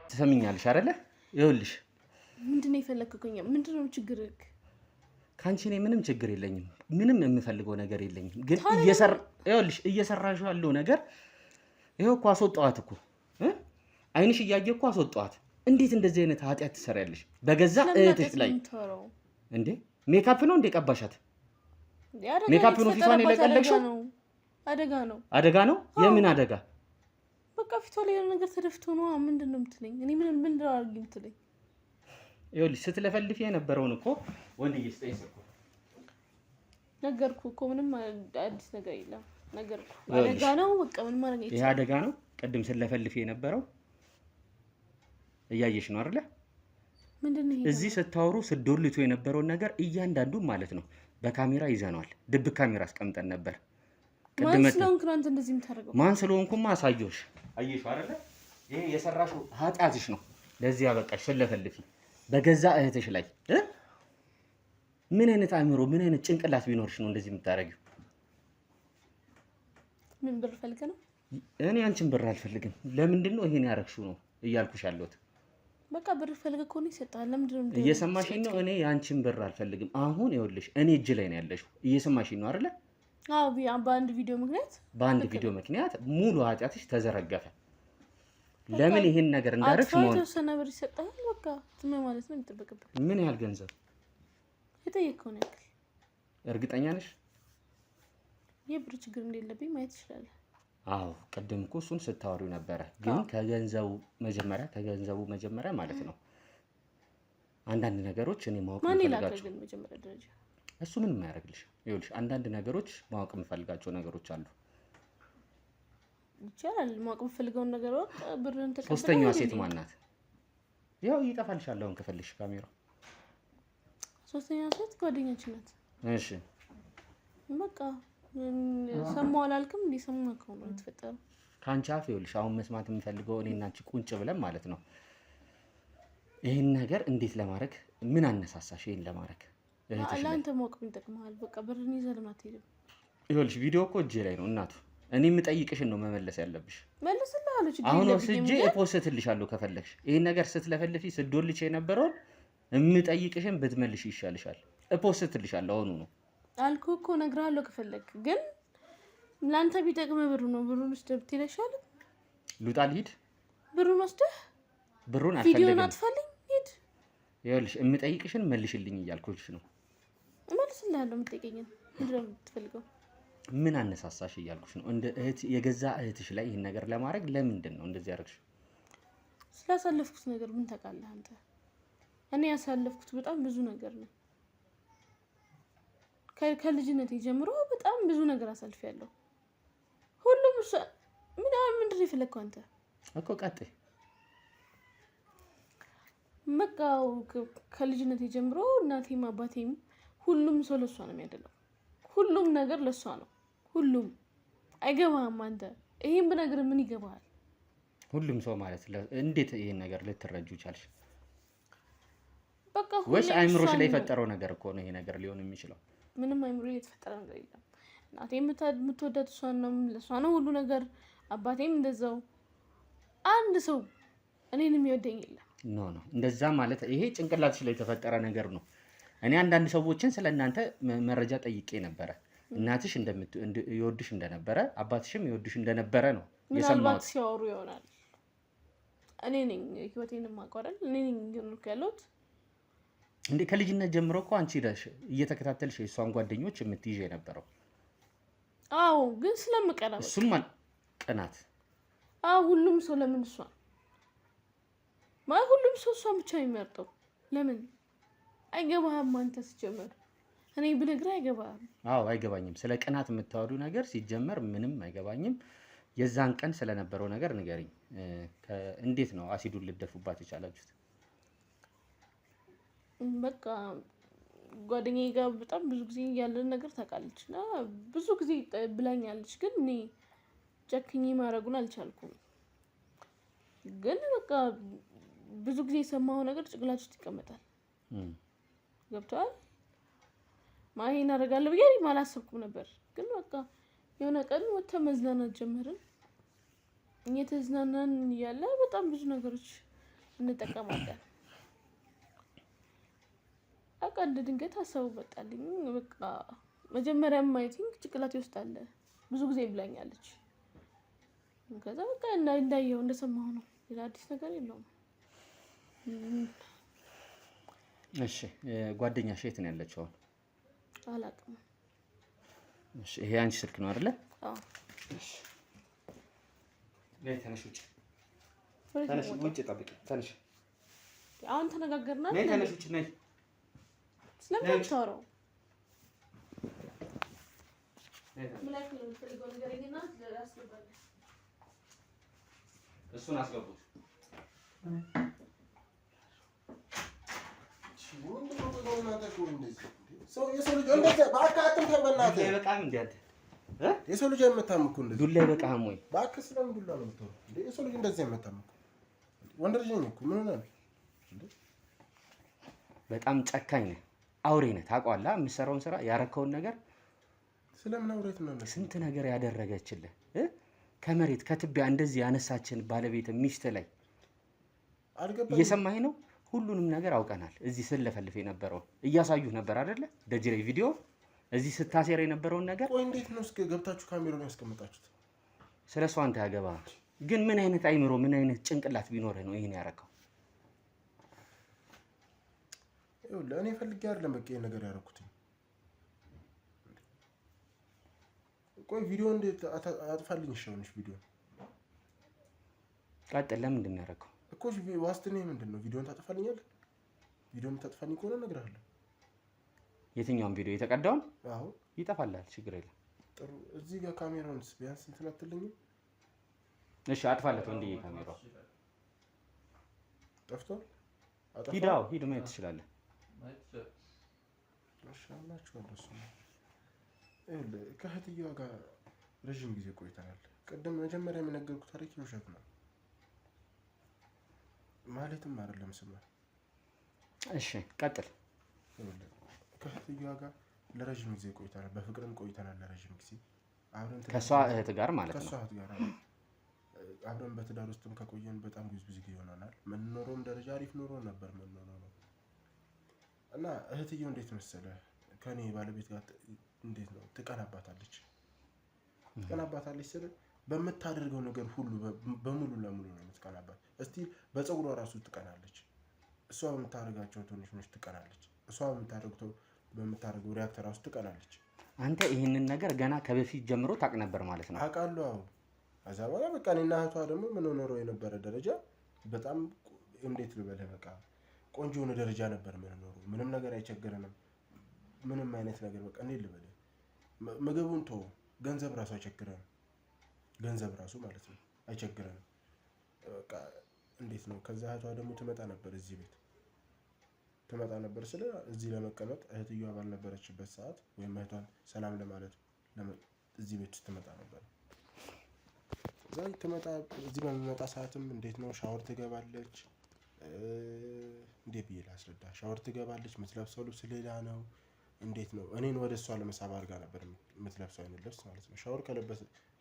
ትሰሚኛለሽ አይደለ? ይኸውልሽ ምንድን ነው የፈለግከኝ? ምንድን ነው ችግርህ? ከአንቺ እኔ ምንም ችግር የለኝም። ምንም የምፈልገው ነገር የለኝም። ግን ይኸውልሽ እየሰራሽው ያለው ነገር ይኸው እኮ አስወጣኋት እኮ አይንሽ እያየ እኮ አስወጣኋት። እንዴት እንደዚህ አይነት ኃጢአት ትሰሪያለሽ? በገዛ እህትሽ ላይ እንዴ! ሜካፕ ነው እንዴ ቀባሻት? ሜካፕ ነው ፊቷን የለቀለቅሽው? አደጋ ነው። አደጋ ነው? የምን አደጋ? በቃ ፊቷ ላይ የሆነ ነገር ተደፍቶ ነው። ምንድን ነው የምትለኝ? እኔ ምንድን ነው አድርጊ የምትለኝ? ይኸውልሽ ስትለፈልፊ የነበረውን እኮ ወንድዬ ስጠኝ እኮ ነገርኩህ እኮ ምንም አዲስ ነገር የለም። ነገርኩህ አደጋ ነው። በቃ ምን ማለት ነው? ይሄ አደጋ ነው። ቅድም ስትለፈልፊ የነበረው እያየሽ ነው አይደለ? ምንድነው ይሄ? እዚህ ስታወሩ ስትዶልቱ የነበረውን ነገር እያንዳንዱን ማለት ነው በካሜራ ይዘነዋል። ድብቅ ካሜራ አስቀምጠን ነበር። ማን ስለሆንክ ነው አንተ እንደዚህ የምታደርገው? ማን ስለሆንኩማ አሳየሁሽ። አየሽው አይደለ? ይሄ የሰራሽው ኃጢአትሽ ነው። ለዚህ ያበቃሽ ስለፈልፊ በገዛ እህትሽ ላይ ምን አይነት አእምሮ ምን አይነት ጭንቅላት ቢኖርሽ ነው እንደዚህ የምታደርጊው? ምን ብር ፈልገህ ነው? እኔ አንቺን ብር አልፈልግም። ለምንድን ነው ይሄን ያረግሽው ነው እያልኩሽ ያለሁት። በቃ ብር ፈልገህ ከሆነ ይሰጣል። ለምንድን ነው እየሰማሽኝ ነው? እኔ ያንቺን ብር አልፈልግም። አሁን ይኸውልሽ እኔ እጅ ላይ ነው ያለሽው። እየሰማሽኝ ነው አይደለ? አዎ። በአንድ ቪዲዮ ምክንያት ሙሉ ኃጢአትሽ ተዘረገፈ። ለምን ይሄን ነገር እንዳደረግሽ ነው? የተወሰነ ብር ይሰጣል። በቃ ዝም ማለት ነው የሚጠበቅብህ። ምን ያህል ገንዘብ? የጠየቅከውን ያክል። እርግጠኛ ነሽ? የብር ችግር እንደሌለብኝ ማየት ይችላል። አዎ ቅድም እኮ እሱን ስታወሪው ነበረ። ግን ከገንዘቡ መጀመሪያ ማለት ነው አንዳንድ ነገሮች እኔ ማወቅ የምፈልጋቸው መጀመሪያ ደረጃ እሱ ምንም አያደርግልሽ። ይኸውልሽ አንዳንድ ነገሮች ማወቅ የምፈልጋቸው ነገሮች አሉ። ይቻላል ማወቅ የምፈልገውን ነገር ወቅ ብርን ተቀበል። ሶስተኛዋ ሴት ማን ናት? ያው ይጠፋልሻል አሁን ከፈልሽ ካሜራው። ሶስተኛ ሴት ጓደኛችን ናት። እሺ በቃ ሰማሁ አላልክም እንዴ? ሰማሁ ነው የተፈጠረው ከአንቺ አፍ። ይኸውልሽ አሁን መስማት የምፈልገው እኔ እና አንቺ ቁንጭ ብለን ማለት ነው ይሄን ነገር እንዴት ለማድረግ ምን አነሳሳሽ ይሄን ለማድረግ? እህትሽ ለአንተ ማወቅ ምን ይጠቅምሃል? በቃ ብርን ይዘህ ለምን አትሄድም? ይኸውልሽ ቪዲዮ እኮ እጄ ላይ ነው እናቱ። እኔ የምጠይቅሽን ነው መመለስ ያለብሽ። መልስልሃለሁ። አሁን ወስጄ እፖስትልሻለሁ ከፈለግሽ። ይሄን ነገር ስትለፈልፊ ስትዶልሽ የነበረውን የምጠይቅሽን ብትመልሽ ይሻልሻል። እፖስትልሻለሁ አሁኑ ነው አልኩህ እኮ እነግርሃለሁ። ከፈለግ ግን ለአንተ ቢጠቅምህ ብሩ ነው። ብሩን ወስደህ ብትሄድ አይሻልም? ልውጣ ልሂድ? ብሩን ወስደህ ብሩን ቪዲዮን አልፈልግም። አጥፋልኝ ሂድ። ይኸውልሽ የምጠይቅሽን መልሽልኝ እያልኩሽ ነው። እመልስልሃለሁ። የምትጠይቀኝን ምንድን ነው የምትፈልገው? ምን አነሳሳሽ እያልኩሽ ነው። እንደ እህት የገዛ እህትሽ ላይ ይህን ነገር ለማድረግ ለምንድን ነው እንደዚህ ያደረግሽ? ስላሳለፍኩት ነገር ምን ታውቃለህ አንተ? እኔ ያሳለፍኩት በጣም ብዙ ነገር ነው። ከልጅነቴ ጀምሮ በጣም ብዙ ነገር አሳልፌያለሁ። ሁሉም ምንድን ነው የፈለግከው አንተ? እኮ ቀጥይ። በቃ ከልጅነቴ ጀምሮ እናቴም አባቴም ሁሉም ሰው ለሷ ነው የሚያደለው። ሁሉም ነገር ለሷ ነው። ሁሉም አይገባህም አንተ። ይሄን ብነግርህ ምን ይገባሃል? ሁሉም ሰው ማለት እንዴት ይሄን ነገር ልትረጁ ቻልሽ? በቃ ወይስ አይምሮሽ ላይ የፈጠረው ነገር እኮ ነው ይሄ ነገር ሊሆን የሚችለው? ምንም አይምሮ የተፈጠረ ነገር የለም። እናቴ የምትወዳት እሷን ነው፣ ለሷ ነው ሁሉ ነገር። አባቴም እንደዛው። አንድ ሰው እኔን የሚወደኝ የለም። ኖ እንደዛ ማለት ይሄ ጭንቅላትሽ ላይ የተፈጠረ ነገር ነው። እኔ አንዳንድ ሰዎችን ስለእናንተ መረጃ ጠይቄ ነበረ። እናትሽ ይወድሽ እንደነበረ አባትሽም ይወድሽ እንደነበረ ነው የሰማሁት። ምናልባት ሲያወሩ ይሆናል። እኔ ነኝ ህይወቴን የማውቀው። እኔ ነኝ እየኖርኩ ያለሁት። እንዴ ከልጅነት ጀምሮ እኮ አንቺ ነሽ እየተከታተልሽ የእሷን ጓደኞች የምትይዥ የነበረው። አዎ ግን ስለምቀና ነው። እሱም ቅናት። አዎ ሁሉም ሰው ለምን እሷን ማለት ሁሉም ሰው እሷን ብቻ የሚመርጠው ለምን? አይገባህም አንተ ሲጀመር። እኔ ብነግርህ አይገባህም። አዎ አይገባኝም። ስለ ቅናት የምታወዱ ነገር ሲጀመር ምንም አይገባኝም። የዛን ቀን ስለነበረው ነገር ንገሪኝ። እንዴት ነው አሲዱን ልደፉባት የቻላችሁት? በቃ ጓደኛዬ ጋር በጣም ብዙ ጊዜ ያለን ነገር ታውቃለች እና ብዙ ጊዜ ብላኛለች። ግን እኔ ጨክኜ ማድረጉን አልቻልኩም። ግን በቃ ብዙ ጊዜ የሰማኸው ነገር ጭንቅላት ውስጥ ይቀመጣል። ገብቶሃል? ይሄን አደርጋለሁ ብዬ እኔም አላሰብኩም ነበር። ግን በቃ የሆነ ቀን ወጥተን መዝናናት ጀመርን። እየተዝናናን እያለ በጣም ብዙ ነገሮች እንጠቀማለን። በቃ እንደ ድንገት ሀሳቡ መጣልኝ። በቃ መጀመሪያም አይ ቲንክ ጭንቅላቴ ውስጥ አለ። ብዙ ጊዜ ብላኛለች። ከዛ በቃ እንዳየው እንደሰማሁ ነው። ሌላ አዲስ ነገር የለውም። እሺ ጓደኛሽ የት ነው ያለችው? አላውቅም። እሺ ይሄ አንቺ ስልክ ነው አይደለ? አዎ። እሺ ነይ ተነሽ፣ ውጭ ተነሽ፣ ውጭ ጠብቂ፣ ተነሽ። አሁን ተነጋገርና ነይ ተነሽ፣ ውጭ ነይ። ስለምን ታወራው? ምን ያክል ነው የምትፈልገው ንገረኝና አስገባለሁ። እሱን አስገቡት። የሰው ልጅ አይመታም እኮ እንደዚህ። ዱላ አይበቃህም ወይ? እባክህ ስለምን ዱላ ነው የምትሆነው? የሰው ልጅ እንደዚህ አይመታም እኮ። ወንድ ልጅ ነኝ እኮ ምን ሆነህ? በጣም ጨካኝ ነህ፣ አውሬ ነህ። ታውቀዋለህ የምትሰራውን ስራ፣ ያረከውን ነገር። ስለምን አውሬት ነው? ስንት ነገር ያደረገችልህ ከመሬት ከትቢያ እንደዚህ ያነሳችን ባለቤት ሚስት ላይ እየሰማኸኝ ነው? ሁሉንም ነገር አውቀናል። እዚህ ስለፈልፍ የነበረውን እያሳዩ ነበር አይደለ? ደጅ ላይ ቪዲዮ እዚህ ስታሴር የነበረውን ነገር። ቆይ እንዴት ነው እስከ ገብታችሁ ካሜራውን ያስቀመጣችሁት? ስለሷ አንተ ያገባህ። ግን ምን አይነት አይምሮ ምን አይነት ጭንቅላት ቢኖርህ ነው ይሄን ያረከው? ለእኔ ፈልጌ አይደለም በቃ ይሄን ነገር ያደረኩት። ቆይ ቪዲዮ እንዴት አጥፋልኝ? ይሻውንሽ ቪዲዮ ቀጥል። ለምንድን ነው ያደረከው እኮ? ዋስትናዬ ምንድን ነው? ቪዲዮን ታጥፋልኛለህ? ቪዲዮን ታጥፋልኝ ከሆነ እነግርሃለሁ። የትኛውን ቪዲዮ? የተቀዳውን? አዎ ይጠፋልሃል፣ ችግር የለም። ጥሩ። እዚህ ጋር ካሜራውንስ ቢያንስ እንትን አትልኝም? እሺ አጥፋለት። ወንድዬ ካሜራው ጠፍቷል። ሂዳው ሂድ፣ ማየት ትችላለህ። ማሻአላችሁ ወደሱ ከእህትየዋ ጋር ረዥም ጊዜ ቆይተናል። ቅድም መጀመሪያ የምነገርኩት ታሪክ ውሸት ነው ማለትም አይደለም። ስማ እሺ ቀጥል። ከእህትየዋ ጋር ለረዥም ጊዜ ቆይተናል፣ በፍቅርም ቆይተናል ለረዥም ጊዜ አብረን ከሷ እህት ጋር ማለት ነው። ከሷ እህት ጋር አብረን በትዳር ውስጥም ከቆየን በጣም ብዙ ጊዜ ይሆናል። የምንኖረውም ደረጃ አሪፍ ኑሮ ነበር የምንኖረው ነው። እና እህትየው እንዴት መሰለህ ከኔ ባለቤት ጋር እንዴት ነው ትቀናባታለች። ትቀናባታለች ስል በምታደርገው ነገር ሁሉ በሙሉ ለሙሉ ነው የምትቀናባት። እስቲ በፀጉሯ ራሱ ትቀናለች። እሷ በምታደርጋቸው ትንሽ ትቀናለች። እሷ በምታደርገው ሪያክት ራሱ ትቀናለች። አንተ ይህንን ነገር ገና ከበፊት ጀምሮ ታውቅ ነበር ማለት ነው? አውቃለሁ። አዎ። ከዛ በኋላ በቃ እኔና እህቷ ደግሞ የምንኖረው የነበረ ደረጃ በጣም እንዴት ልበልህ በቃ ቆንጆ የሆነ ደረጃ ነበር የምንኖረው። ምንም ነገር አይቸግረንም። ምንም አይነት ነገር በቃ እንዴት ልበልህ ምግቡን ተወው፣ ገንዘብ ራሱ አይቸግረንም። ገንዘብ ራሱ ማለት ነው አይቸግረንም። በቃ እንዴት ነው ከዛ እህቷ ደግሞ ትመጣ ነበር እዚህ ቤት ትመጣ ነበር ስለ እዚህ ለመቀመጥ እህትየዋ ባልነበረችበት ሰዓት ወይም እህቷን ሰላም ለማለት እዚህ ቤት ውስጥ ትመጣ ነበር። እዛ ትመጣ እዚህ በሚመጣ ሰዓትም እንዴት ነው ሻወር ትገባለች። እንዴት ብዬ ላስረዳ? ሻወር ትገባለች። የምትለብሰው ልብስ ሌላ ነው። እንዴት ነው እኔን ወደ እሷ ለመሳብ አድርጋ ነበር የምትለብሰው አይነት ልብስ ማለት ነው። ሻወር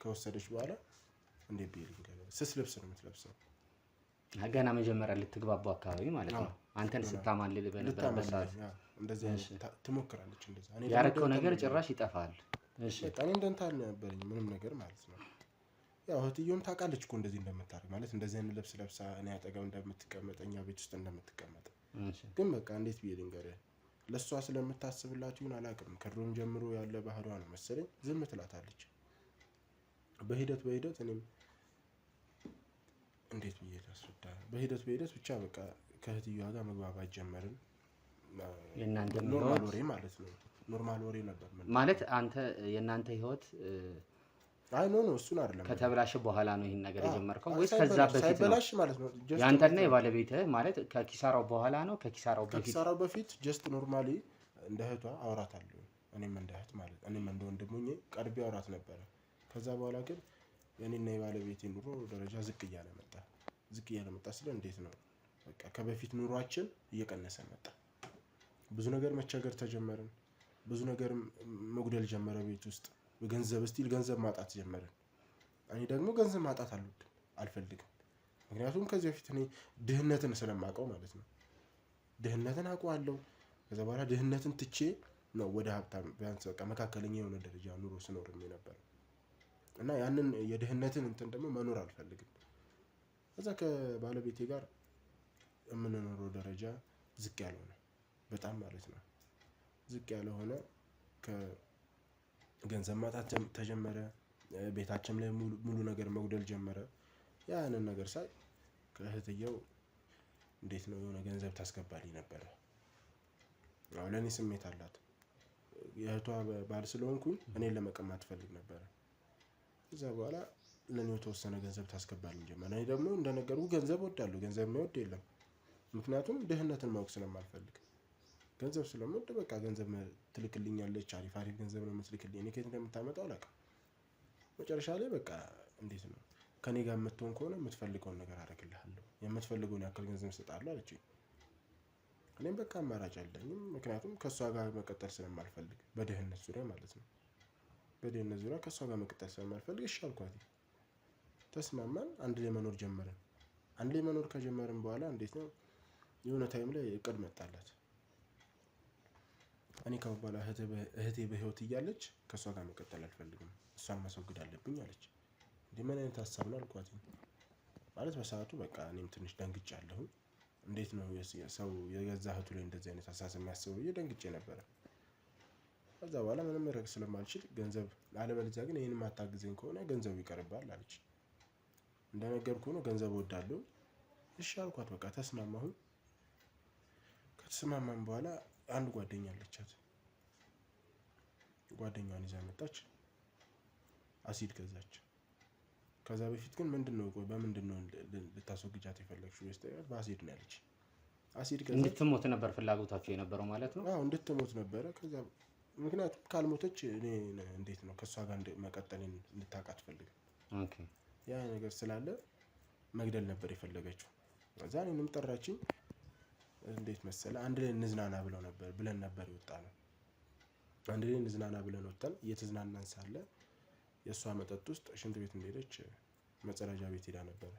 ከወሰደች በኋላ እንዴት ብዬ ልንገርህ ስስ ልብስ ነው የምትለብሰው። ገና መጀመሪያ ልትግባቡ አካባቢ ማለት ነው። አንተን ስታማልል በነበረበት ሰዓት እንደዚህ ትሞክራለች። እንደዛ ያረከው ነገር ጭራሽ ይጠፋል። እሺ በቃ እኔ እንደንታ አልነበረኝ ምንም ነገር ማለት ነው። ያው እህትየውም ታውቃለች እኮ እንደዚህ እንደምታደርግ ማለት እንደዚህ አይነት ልብስ ለብሳ እኔ አጠገብ እንደምትቀመጥ እኛ ቤት ውስጥ እንደምትቀመጥ። ግን በቃ እንዴት ብዬ ልንገርህ ለእሷ ስለምታስብላት ይሁን አላውቅም፣ ከድሮም ጀምሮ ያለ ባህሏ ነው መሰለኝ ዝም ትላታለች። በሂደት እኔም እንዴት ብዬ ላስረዳ? በሂደት ብቻ በቃ ከእህትየዋ ጋር መግባባት ጀመርን። የእናንተ ኖርማል ወሬ ማለት ነው። ኖርማል ወሬ ነበር ማለት አንተ የእናንተ ህይወት አይ ኖ እሱን አይደለም ከተበላሸ በኋላ ነው ይሄን ነገር የጀመርከው ወይስ ከዛ በፊት ነው? ሳይበላሽ ማለት ነው። ያንተና የባለቤትህ ማለት ከኪሳራው በኋላ ነው ከኪሳራው በፊት ጀስት ኖርማሊ እንደ እህቷ አውራታለሁ። እኔም እንደ እህት ማለት እኔም እንደ ወንድም ሆኜ ቀርቤ አውራት ነበረ። ከዛ በኋላ ግን የኔና የባለቤቴ ኑሮ ደረጃ ዝቅ እያለ መጣ። ስለ እንዴት ነው በቃ ከበፊት ኑሯችን እየቀነሰ መጣ። ብዙ ነገር መቸገር ተጀመርን። ብዙ ነገር መጉደል ጀመረ ቤት ውስጥ ገንዘብ ማጣት ጀመርን። እኔ ደግሞ ገንዘብ ማጣት አልፈልግም። ምክንያቱም ከዚህ በፊት እኔ ድህነትን ስለማውቀው ማለት ነው። ድህነትን አውቀዋለሁ። ከዛ በኋላ ድህነትን ትቼ ነው ወደ ሀብታም ቢያንስ በቃ መካከለኛ የሆነ ደረጃ ኑሮ ስኖር ነበር እና ያንን የድህነትን እንትን ደግሞ መኖር አልፈልግም። ከዛ ከባለቤቴ ጋር የምንኖረው ደረጃ ዝቅ ያለ ሆነ በጣም ማለት ነው። ዝቅ ያለ ሆነ። ከገንዘብ ማጣት ተጀመረ። ቤታችን ላይ ሙሉ ነገር መጉደል ጀመረ። ያንን ነገር ሳይ ከእህትየው እንዴት ነው የሆነ ገንዘብ ታስገባልኝ ነበረ። ያው ለእኔ ስሜት አላት። የእህቷ ባል ስለሆንኩኝ እኔን ለመቀማት ትፈልግ ነበረ። ከዛ በኋላ ለኔ የተወሰነ ገንዘብ ታስገባልኝ ጀመረ። እኔ ደግሞ እንደነገርኩ ገንዘብ እወዳለሁ። ገንዘብ የማይወድ የለም። ምክንያቱም ድህነትን ማወቅ ስለማልፈልግ ገንዘብ ስለምወድ በቃ ገንዘብ ትልክልኛለች። አሪፍ ገንዘብ ነው የምትልክልኝ። እኔ ከየት እንደምታመጣው አላውቅም። መጨረሻ ላይ በቃ እንዴት ነው ከኔ ጋር የምትሆን ከሆነ የምትፈልገውን ነገር አደርግልሃለሁ፣ የምትፈልገውን ያክል ገንዘብ እሰጥሃለሁ አለችኝ። እኔም በቃ አማራጭ አለኝም። ምክንያቱም ከእሷ ጋር መቀጠል ስለማልፈልግ በድህነት ዙሪያ ማለት ነው። በድህነት ዙሪያ ከእሷ ጋር መቀጠል ስለማልፈልግ እሺ አልኳት። ተስማማን። አንድ ላይ መኖር ጀመርን። አንድ ላይ መኖር ከጀመርን በኋላ እንዴት ነው የሆነ ታይም ላይ እቅድ መጣላት። እኔ ከበኋላ እህቴ በህይወት እያለች ከእሷ ጋር መቀጠል አልፈልግም፣ እሷን ማስወገድ አለብኝ አለች። እንዲህ ምን አይነት ሀሳብ ነው አልኳት። ማለት በሰዓቱ በቃ እኔም ትንሽ ደንግጫለሁ። እንዴት ነው ሰው የገዛ እህቱ ላይ እንደዚህ አይነት አሳሰብ የሚያስበው ብዬ ደንግጬ ነበረ። ከዛ በኋላ ምንም ማድረግ ስለማልችል ገንዘብ አለበለዚያ ግን ይሄን ማታግዘኝ ከሆነ ገንዘቡ ይቀርባል አለች። እንደነገርኩህ ነው ገንዘብ እወዳለሁ። እሺ አልኳት። በቃ ተስማማሁኝ። ከተስማማን በኋላ አንድ ጓደኛ አለቻት። ጓደኛዋን ይዛ መጣች። አሲድ ገዛች። ከዛ በፊት ግን በምንድን ነው ልታስወግጃት የፈለግሽው? በአሲድ ነው ያለች። አሲድ ከዛ እንድትሞት ነበር ፍላጎታቸው የነበረው ማለት ነው። አዎ እንድትሞት ነበረ። ከዛ ምክንያቱም ካልሞተች እኔ እንዴት ነው ከሷ ጋር መቀጠልን እንድታውቃት ፈልግ ኦኬ ያ ነገር ስላለ መግደል ነበር የፈለገችው። ከዛ እኔንም ጠራችኝ። እንዴት መሰለ አንድ ላይ እንዝናና ብለን ነበር የወጣነው። አንድ ላይ እንዝናና ብለን ወጣን። እየተዝናናን ሳለ የሷ መጠጥ ውስጥ ሽንት ቤት እንደሄደች መጸዳጃ ቤት ሄዳ ነበር።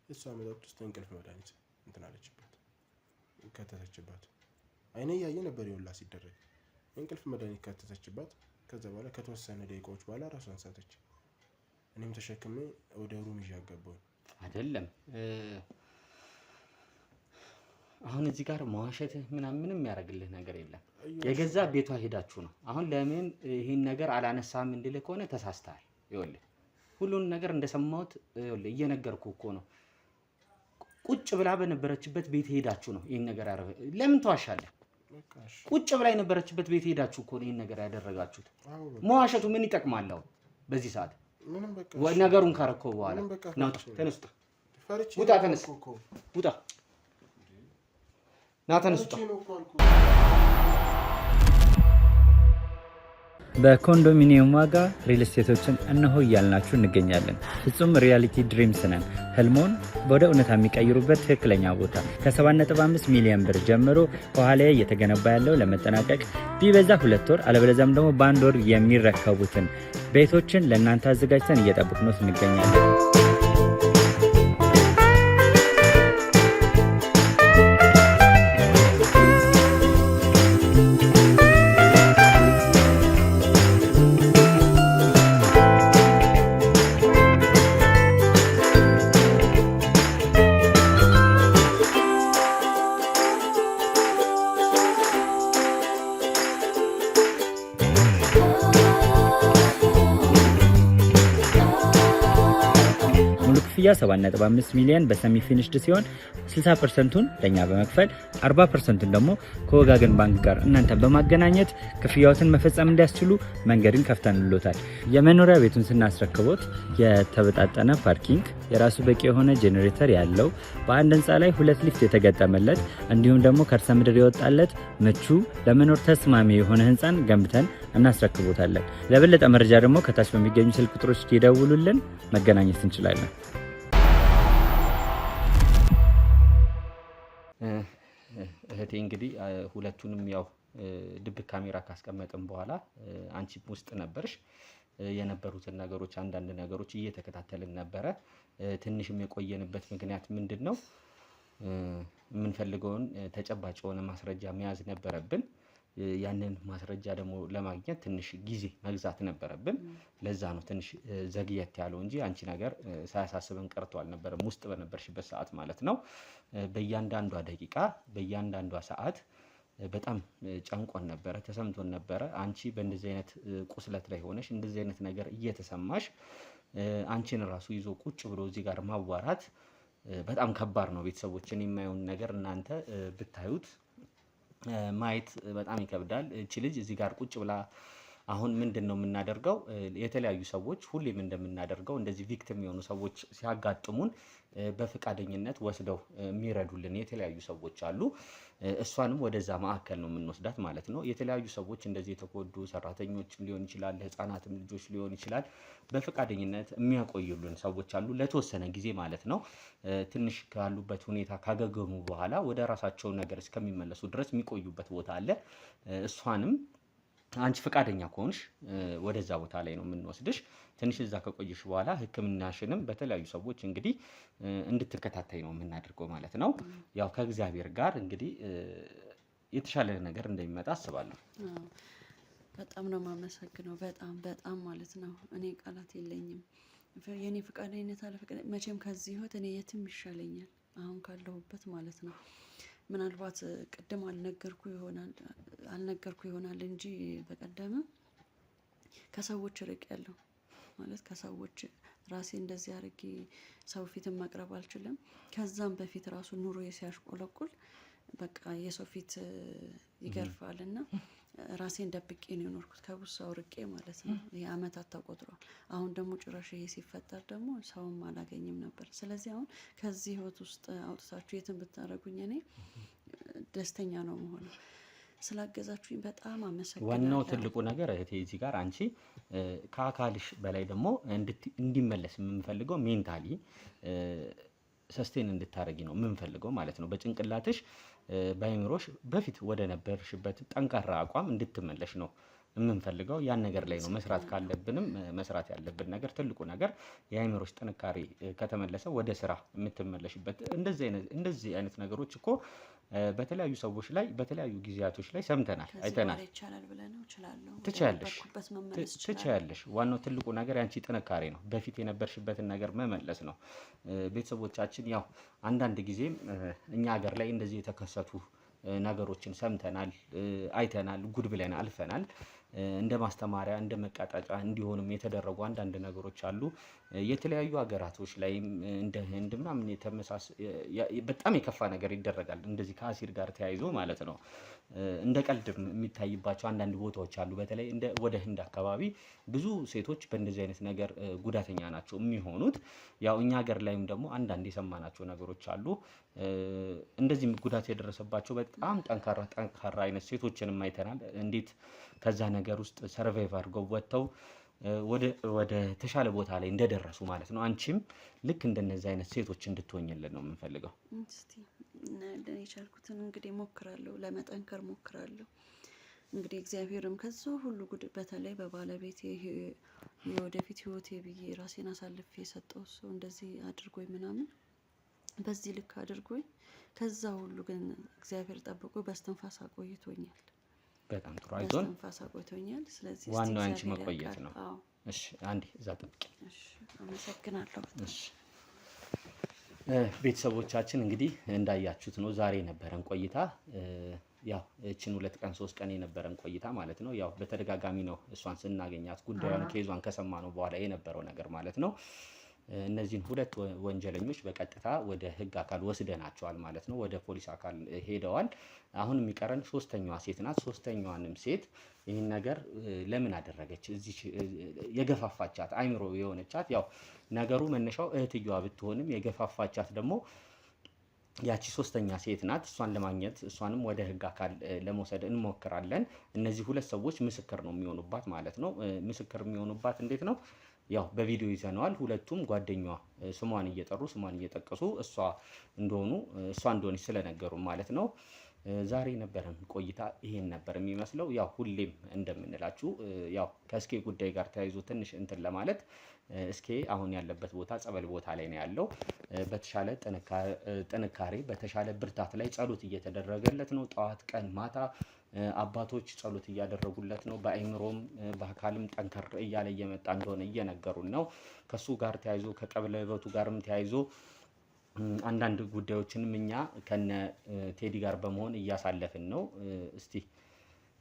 የሷ መጠጥ ውስጥ እንቅልፍ መድኃኒት እንትን አለችበት ከተተችባት። አይኔ ያየ ነበር ይውላ ሲደረግ እንቅልፍ መድኃኒት ከተተችባት። ከዛ በኋላ ከተወሰነ ደቂቃዎች በኋላ ራሷን ሳተች። እኔም ተሸክሜ ወደ ሩም ይዤ ገባሁ። አይደለም አሁን እዚህ ጋር መዋሸት ምንም ያደርግልህ ነገር የለም። የገዛ ቤቷ ሄዳችሁ ነው። አሁን ለምን ይሄን ነገር አላነሳም እንድልህ ከሆነ ተሳስተሃል። ይኸውልህ ሁሉን ነገር እንደሰማሁት ይኸውልህ እየነገርኩህ እኮ ነው። ቁጭ ብላ በነበረችበት ቤት ሄዳችሁ ነው ይሄን ነገር ያደረገ። ለምን ተዋሻለህ? ቁጭ ብላ የነበረችበት ቤት ሄዳችሁ እኮ ነው ይሄን ነገር ያደረጋችሁት። መዋሸቱ ምን ይጠቅማል አሁን በዚህ ሰዓት? ነገሩን ካረከው በኋላ ናውጣ፣ ተነስ፣ ውጣ፣ ተነስ፣ ውጣ፣ ና፣ ተነስ፣ ውጣ። በኮንዶሚኒየም ዋጋ ሪል ስቴቶችን እነሆ እያልናችሁ እንገኛለን። ፍጹም ሪያሊቲ ድሪምስ ነን። ህልሞን ወደ እውነታ የሚቀይሩበት ትክክለኛ ቦታ። ከ7.5 ሚሊዮን ብር ጀምሮ ከኋላ እየተገነባ ያለው ለመጠናቀቅ ቢበዛ 2 ወር አለበለዚያም ደግሞ በ1 ወር የሚረከቡትን ቤቶችን ለእናንተ አዘጋጅተን እየጠበቅነው እንገኛለን። ክፍያ 7.5 ሚሊዮን በሰሚ ፊኒሽድ ሲሆን 60%ቱን ለኛ በመክፈል 40%ቱን ደግሞ ከወጋገን ባንክ ጋር እናንተ በማገናኘት ክፍያዎትን መፈጸም እንዲያስችሉ መንገድን ከፍተንልዎታል። የመኖሪያ ቤቱን ስናስረክቦት የተበጣጠነ ፓርኪንግ፣ የራሱ በቂ የሆነ ጄኔሬተር ያለው በአንድ ህንፃ ላይ 2 ሊፍት የተገጠመለት እንዲሁም ደግሞ ከርሰ ምድር የወጣለት ምቹ ለመኖር ተስማሚ የሆነ ህንፃን ገንብተን እናስረክቦታለን። ለበለጠ መረጃ ደግሞ ከታች በሚገኙ ስልክ ቁጥሮች ይደውሉልን፣ መገናኘት እንችላለን። እህቴ እንግዲህ ሁለቱንም ያው ድብቅ ካሜራ ካስቀመጥን በኋላ አንቺ ውስጥ ነበርሽ። የነበሩትን ነገሮች አንዳንድ ነገሮች እየተከታተልን ነበረ። ትንሽም የቆየንበት ምክንያት ምንድነው? የምንፈልገውን ተጨባጭ የሆነ ማስረጃ መያዝ ነበረብን። ያንን ማስረጃ ደግሞ ለማግኘት ትንሽ ጊዜ መግዛት ነበረብን። ለዛ ነው ትንሽ ዘግየት ያለው እንጂ አንቺ ነገር ሳያሳስበን ቀርቶ አልነበረም፣ ውስጥ በነበርሽበት ሰዓት ማለት ነው። በእያንዳንዷ ደቂቃ በእያንዳንዷ ሰዓት በጣም ጨንቆን ነበረ፣ ተሰምቶን ነበረ። አንቺ በእንደዚህ አይነት ቁስለት ላይ ሆነሽ እንደዚህ አይነት ነገር እየተሰማሽ አንቺን ራሱ ይዞ ቁጭ ብሎ እዚህ ጋር ማዋራት በጣም ከባድ ነው። ቤተሰቦችን የማየውን ነገር እናንተ ብታዩት ማየት በጣም ይከብዳል። እቺ ልጅ እዚህ ጋር ቁጭ ብላ አሁን ምንድነው የምናደርገው? የተለያዩ ሰዎች ሁሌም እንደምናደርገው እንደዚህ ቪክቲም የሆኑ ሰዎች ሲያጋጥሙን በፍቃደኝነት ወስደው የሚረዱልን የተለያዩ ሰዎች አሉ። እሷንም ወደዛ ማዕከል ነው የምንወስዳት ማለት ነው። የተለያዩ ሰዎች እንደዚህ የተጎዱ ሰራተኞችም ሊሆን ይችላል፣ ህፃናትም ልጆች ሊሆን ይችላል። በፍቃደኝነት የሚያቆዩልን ሰዎች አሉ ለተወሰነ ጊዜ ማለት ነው። ትንሽ ካሉበት ሁኔታ ካገገሙ በኋላ ወደ ራሳቸው ነገር እስከሚመለሱ ድረስ የሚቆዩበት ቦታ አለ። እሷንም አንቺ ፍቃደኛ ከሆንሽ ወደዛ ቦታ ላይ ነው የምንወስድሽ። ትንሽ እዛ ከቆየሽ በኋላ ሕክምናሽንም በተለያዩ ሰዎች እንግዲህ እንድትከታተይ ነው የምናደርገው ማለት ነው። ያው ከእግዚአብሔር ጋር እንግዲህ የተሻለ ነገር እንደሚመጣ አስባለሁ። በጣም ነው የማመሰግነው። በጣም ማለት ነው። እኔ ቃላት የለኝም። የኔ ፍቃደኝነት አለ መቼም ከዚህ ህይወት እኔ የትም ይሻለኛል አሁን ካለሁበት ማለት ነው። ምናልባት ቅድም አልነገርኩ ይሆናል እንጂ በቀደም ከሰዎች ርቅ ያለው ማለት ከሰዎች ራሴ እንደዚህ አድርጌ ሰው ፊትን መቅረብ አልችልም። ከዛም በፊት ራሱ ኑሮ ሲያሽቆለቁል በቃ የሰው ፊት ይገርፋልና ራሴን ደብቄ ነው የኖርኩት ከብዙ ሰው ርቄ ማለት ነው። ይሄ አመታት ተቆጥሯል። አሁን ደግሞ ጭራሽ ይሄ ሲፈጠር ደግሞ ሰውም አላገኝም ነበር። ስለዚህ አሁን ከዚህ ህይወት ውስጥ አውጥታችሁ የትን ብታደርጉኝ እኔ ደስተኛ ነው መሆነው። ስላገዛችሁኝ በጣም አመሰግናለሁ። ዋናው ትልቁ ነገር እህቴ እዚህ ጋር አንቺ ከአካልሽ በላይ ደግሞ እንዲመለስ የምንፈልገው ሜንታሊ ሰስቴን እንድታረጊ ነው የምንፈልገው ማለት ነው። በጭንቅላትሽ በአይምሮሽ በፊት ወደ ነበርሽበት ጠንካራ አቋም እንድትመለሽ ነው የምንፈልገው። ያን ነገር ላይ ነው መስራት ካለብንም መስራት ያለብን ነገር ትልቁ ነገር የአይምሮሽ ጥንካሬ ከተመለሰ ወደ ስራ የምትመለሽበት። እንደዚህ አይነት ነገሮች እኮ በተለያዩ ሰዎች ላይ በተለያዩ ጊዜያቶች ላይ ሰምተናል፣ አይተናል። ትችያለሽ። ዋናው ትልቁ ነገር ያንቺ ጥንካሬ ነው። በፊት የነበርሽበትን ነገር መመለስ ነው። ቤተሰቦቻችን ያው አንዳንድ ጊዜም እኛ ሀገር ላይ እንደዚህ የተከሰቱ ነገሮችን ሰምተናል፣ አይተናል፣ ጉድ ብለን አልፈናል። እንደ ማስተማሪያ እንደ መቃጣጫ እንዲሆንም የተደረጉ አንዳንድ ነገሮች አሉ። የተለያዩ ሀገራቶች ላይም እንደ ህንድ ምናምን በጣም የከፋ ነገር ይደረጋል፣ እንደዚህ ከአሲድ ጋር ተያይዞ ማለት ነው። እንደ ቀልድ የሚታይባቸው አንዳንድ ቦታዎች አሉ። በተለይ ወደ ህንድ አካባቢ ብዙ ሴቶች በእንደዚህ አይነት ነገር ጉዳተኛ ናቸው የሚሆኑት። ያው እኛ ሀገር ላይም ደግሞ አንዳንድ የሰማናቸው ነገሮች አሉ። እንደዚህም ጉዳት የደረሰባቸው በጣም ጠንካራ አይነት ሴቶችንም አይተናል። እንዴት ከዛ ነገር ውስጥ ሰርቫይቭ አድርገው ወጥተው ወደ ተሻለ ቦታ ላይ እንደደረሱ ማለት ነው። አንቺም ልክ እንደነዚህ አይነት ሴቶች እንድትሆኝልን ነው የምንፈልገው። እስቲ የቻልኩትን እንግዲህ ሞክራለሁ፣ ለመጠንከር ሞክራለሁ። እንግዲህ እግዚአብሔርም ከዛ ሁሉ ጉድ በተለይ በባለቤት የወደፊት ህይወቴ ብዬ ራሴን አሳልፌ የሰጠው ሰው እንደዚህ አድርጎኝ ምናምን በዚህ ልክ አድርጎኝ ከዛ ሁሉ ግን እግዚአብሔር ጠብቆ በስተንፋስ አቆይቶኛል። በጣም ጥሩ አይዞን፣ በስተንፋስ አቆይቶኛል። ስለዚህ ዋናው አንቺ መቆየት ነው። እሺ አንዴ እዛ ጠብቂ። እሺ አመሰግናለሁ። እሺ ቤተሰቦቻችን እንግዲህ እንዳያችሁት ነው ዛሬ የነበረን ቆይታ። ያው እቺን 2 ቀን 3 ቀን የነበረን ቆይታ ማለት ነው። ያው በተደጋጋሚ ነው እሷን ስናገኛት ጉዳዩን ከይዟን ከሰማነው በኋላ የነበረው ነገር ማለት ነው። እነዚህን 2 ወንጀለኞች በቀጥታ ወደ ህግ አካል ወስደናቸዋል ማለት ነው። ወደ ፖሊስ አካል ሄደዋል። አሁን የሚቀረን 3ኛዋ ሴት ናት። 3ኛዋንም ሴት ይህን ነገር ለምን አደረገች፣ እዚህ የገፋፋቻት አይምሮ የሆነቻት ያው ነገሩ መነሻው እህትየዋ ብትሆንም የገፋፋቻት ደግሞ ያቺ 3ኛ ሴት ናት። እሷን ለማግኘት እሷንም ወደ ህግ አካል ለመውሰድ እንሞክራለን። እነዚህ 2 ሰዎች ምስክር ነው የሚሆኑባት ማለት ነው። ምስክር የሚሆኑባት እንዴት ነው? ያው በቪዲዮ ይዘነዋል። ሁለቱም ጓደኛዋ ስሟን እየጠቀሱ እሷ እንደሆነች ስለነገሩ ማለት ነው። ዛሬ ነበረን ቆይታ ይሄን ነበር የሚመስለው። ያው ሁሌም እንደምንላችሁ ያው ከእስኬ ጉዳይ ጋር ተያይዞ ትንሽ እንትን ለማለት እስኬ አሁን ያለበት ቦታ ጸበል ቦታ ላይ ነው ያለው። በተሻለ ጥንካሬ በተሻለ ብርታት ላይ ጸሎት እየተደረገለት ነው። ጠዋት ቀን ማታ አባቶች ጸሎት እያደረጉለት ነው። በአይምሮም በአካልም ጠንከር እያለ እየመጣ እንደሆነ እየነገሩን ነው። ከሱ ጋር ተያይዞ ከቀለበቱ ጋርም ተያይዞ አንዳንድ ጉዳዮችንም እኛ ከነ ቴዲ ጋር በመሆን እያሳለፍን ነው። እስቲ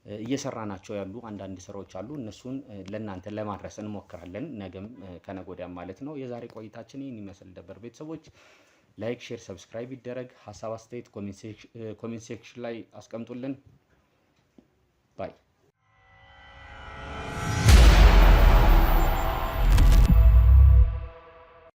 እየሰራናቸው ያሉ አንዳንድ ስራዎች አሉ። እነሱን ለእናንተ ለማድረስ እንሞክራለን፣ ነገም ከነገ ወዲያም ማለት ነው። የዛሬ ቆይታችን ይህን ይመስል ነበር። ቤተሰቦች ላይክ፣ ሼር፣ ሰብስክራይብ ይደረግ። ሀሳብ አስተያየት ኮሜንት ሴክሽን ላይ አስቀምጡልን። ባይ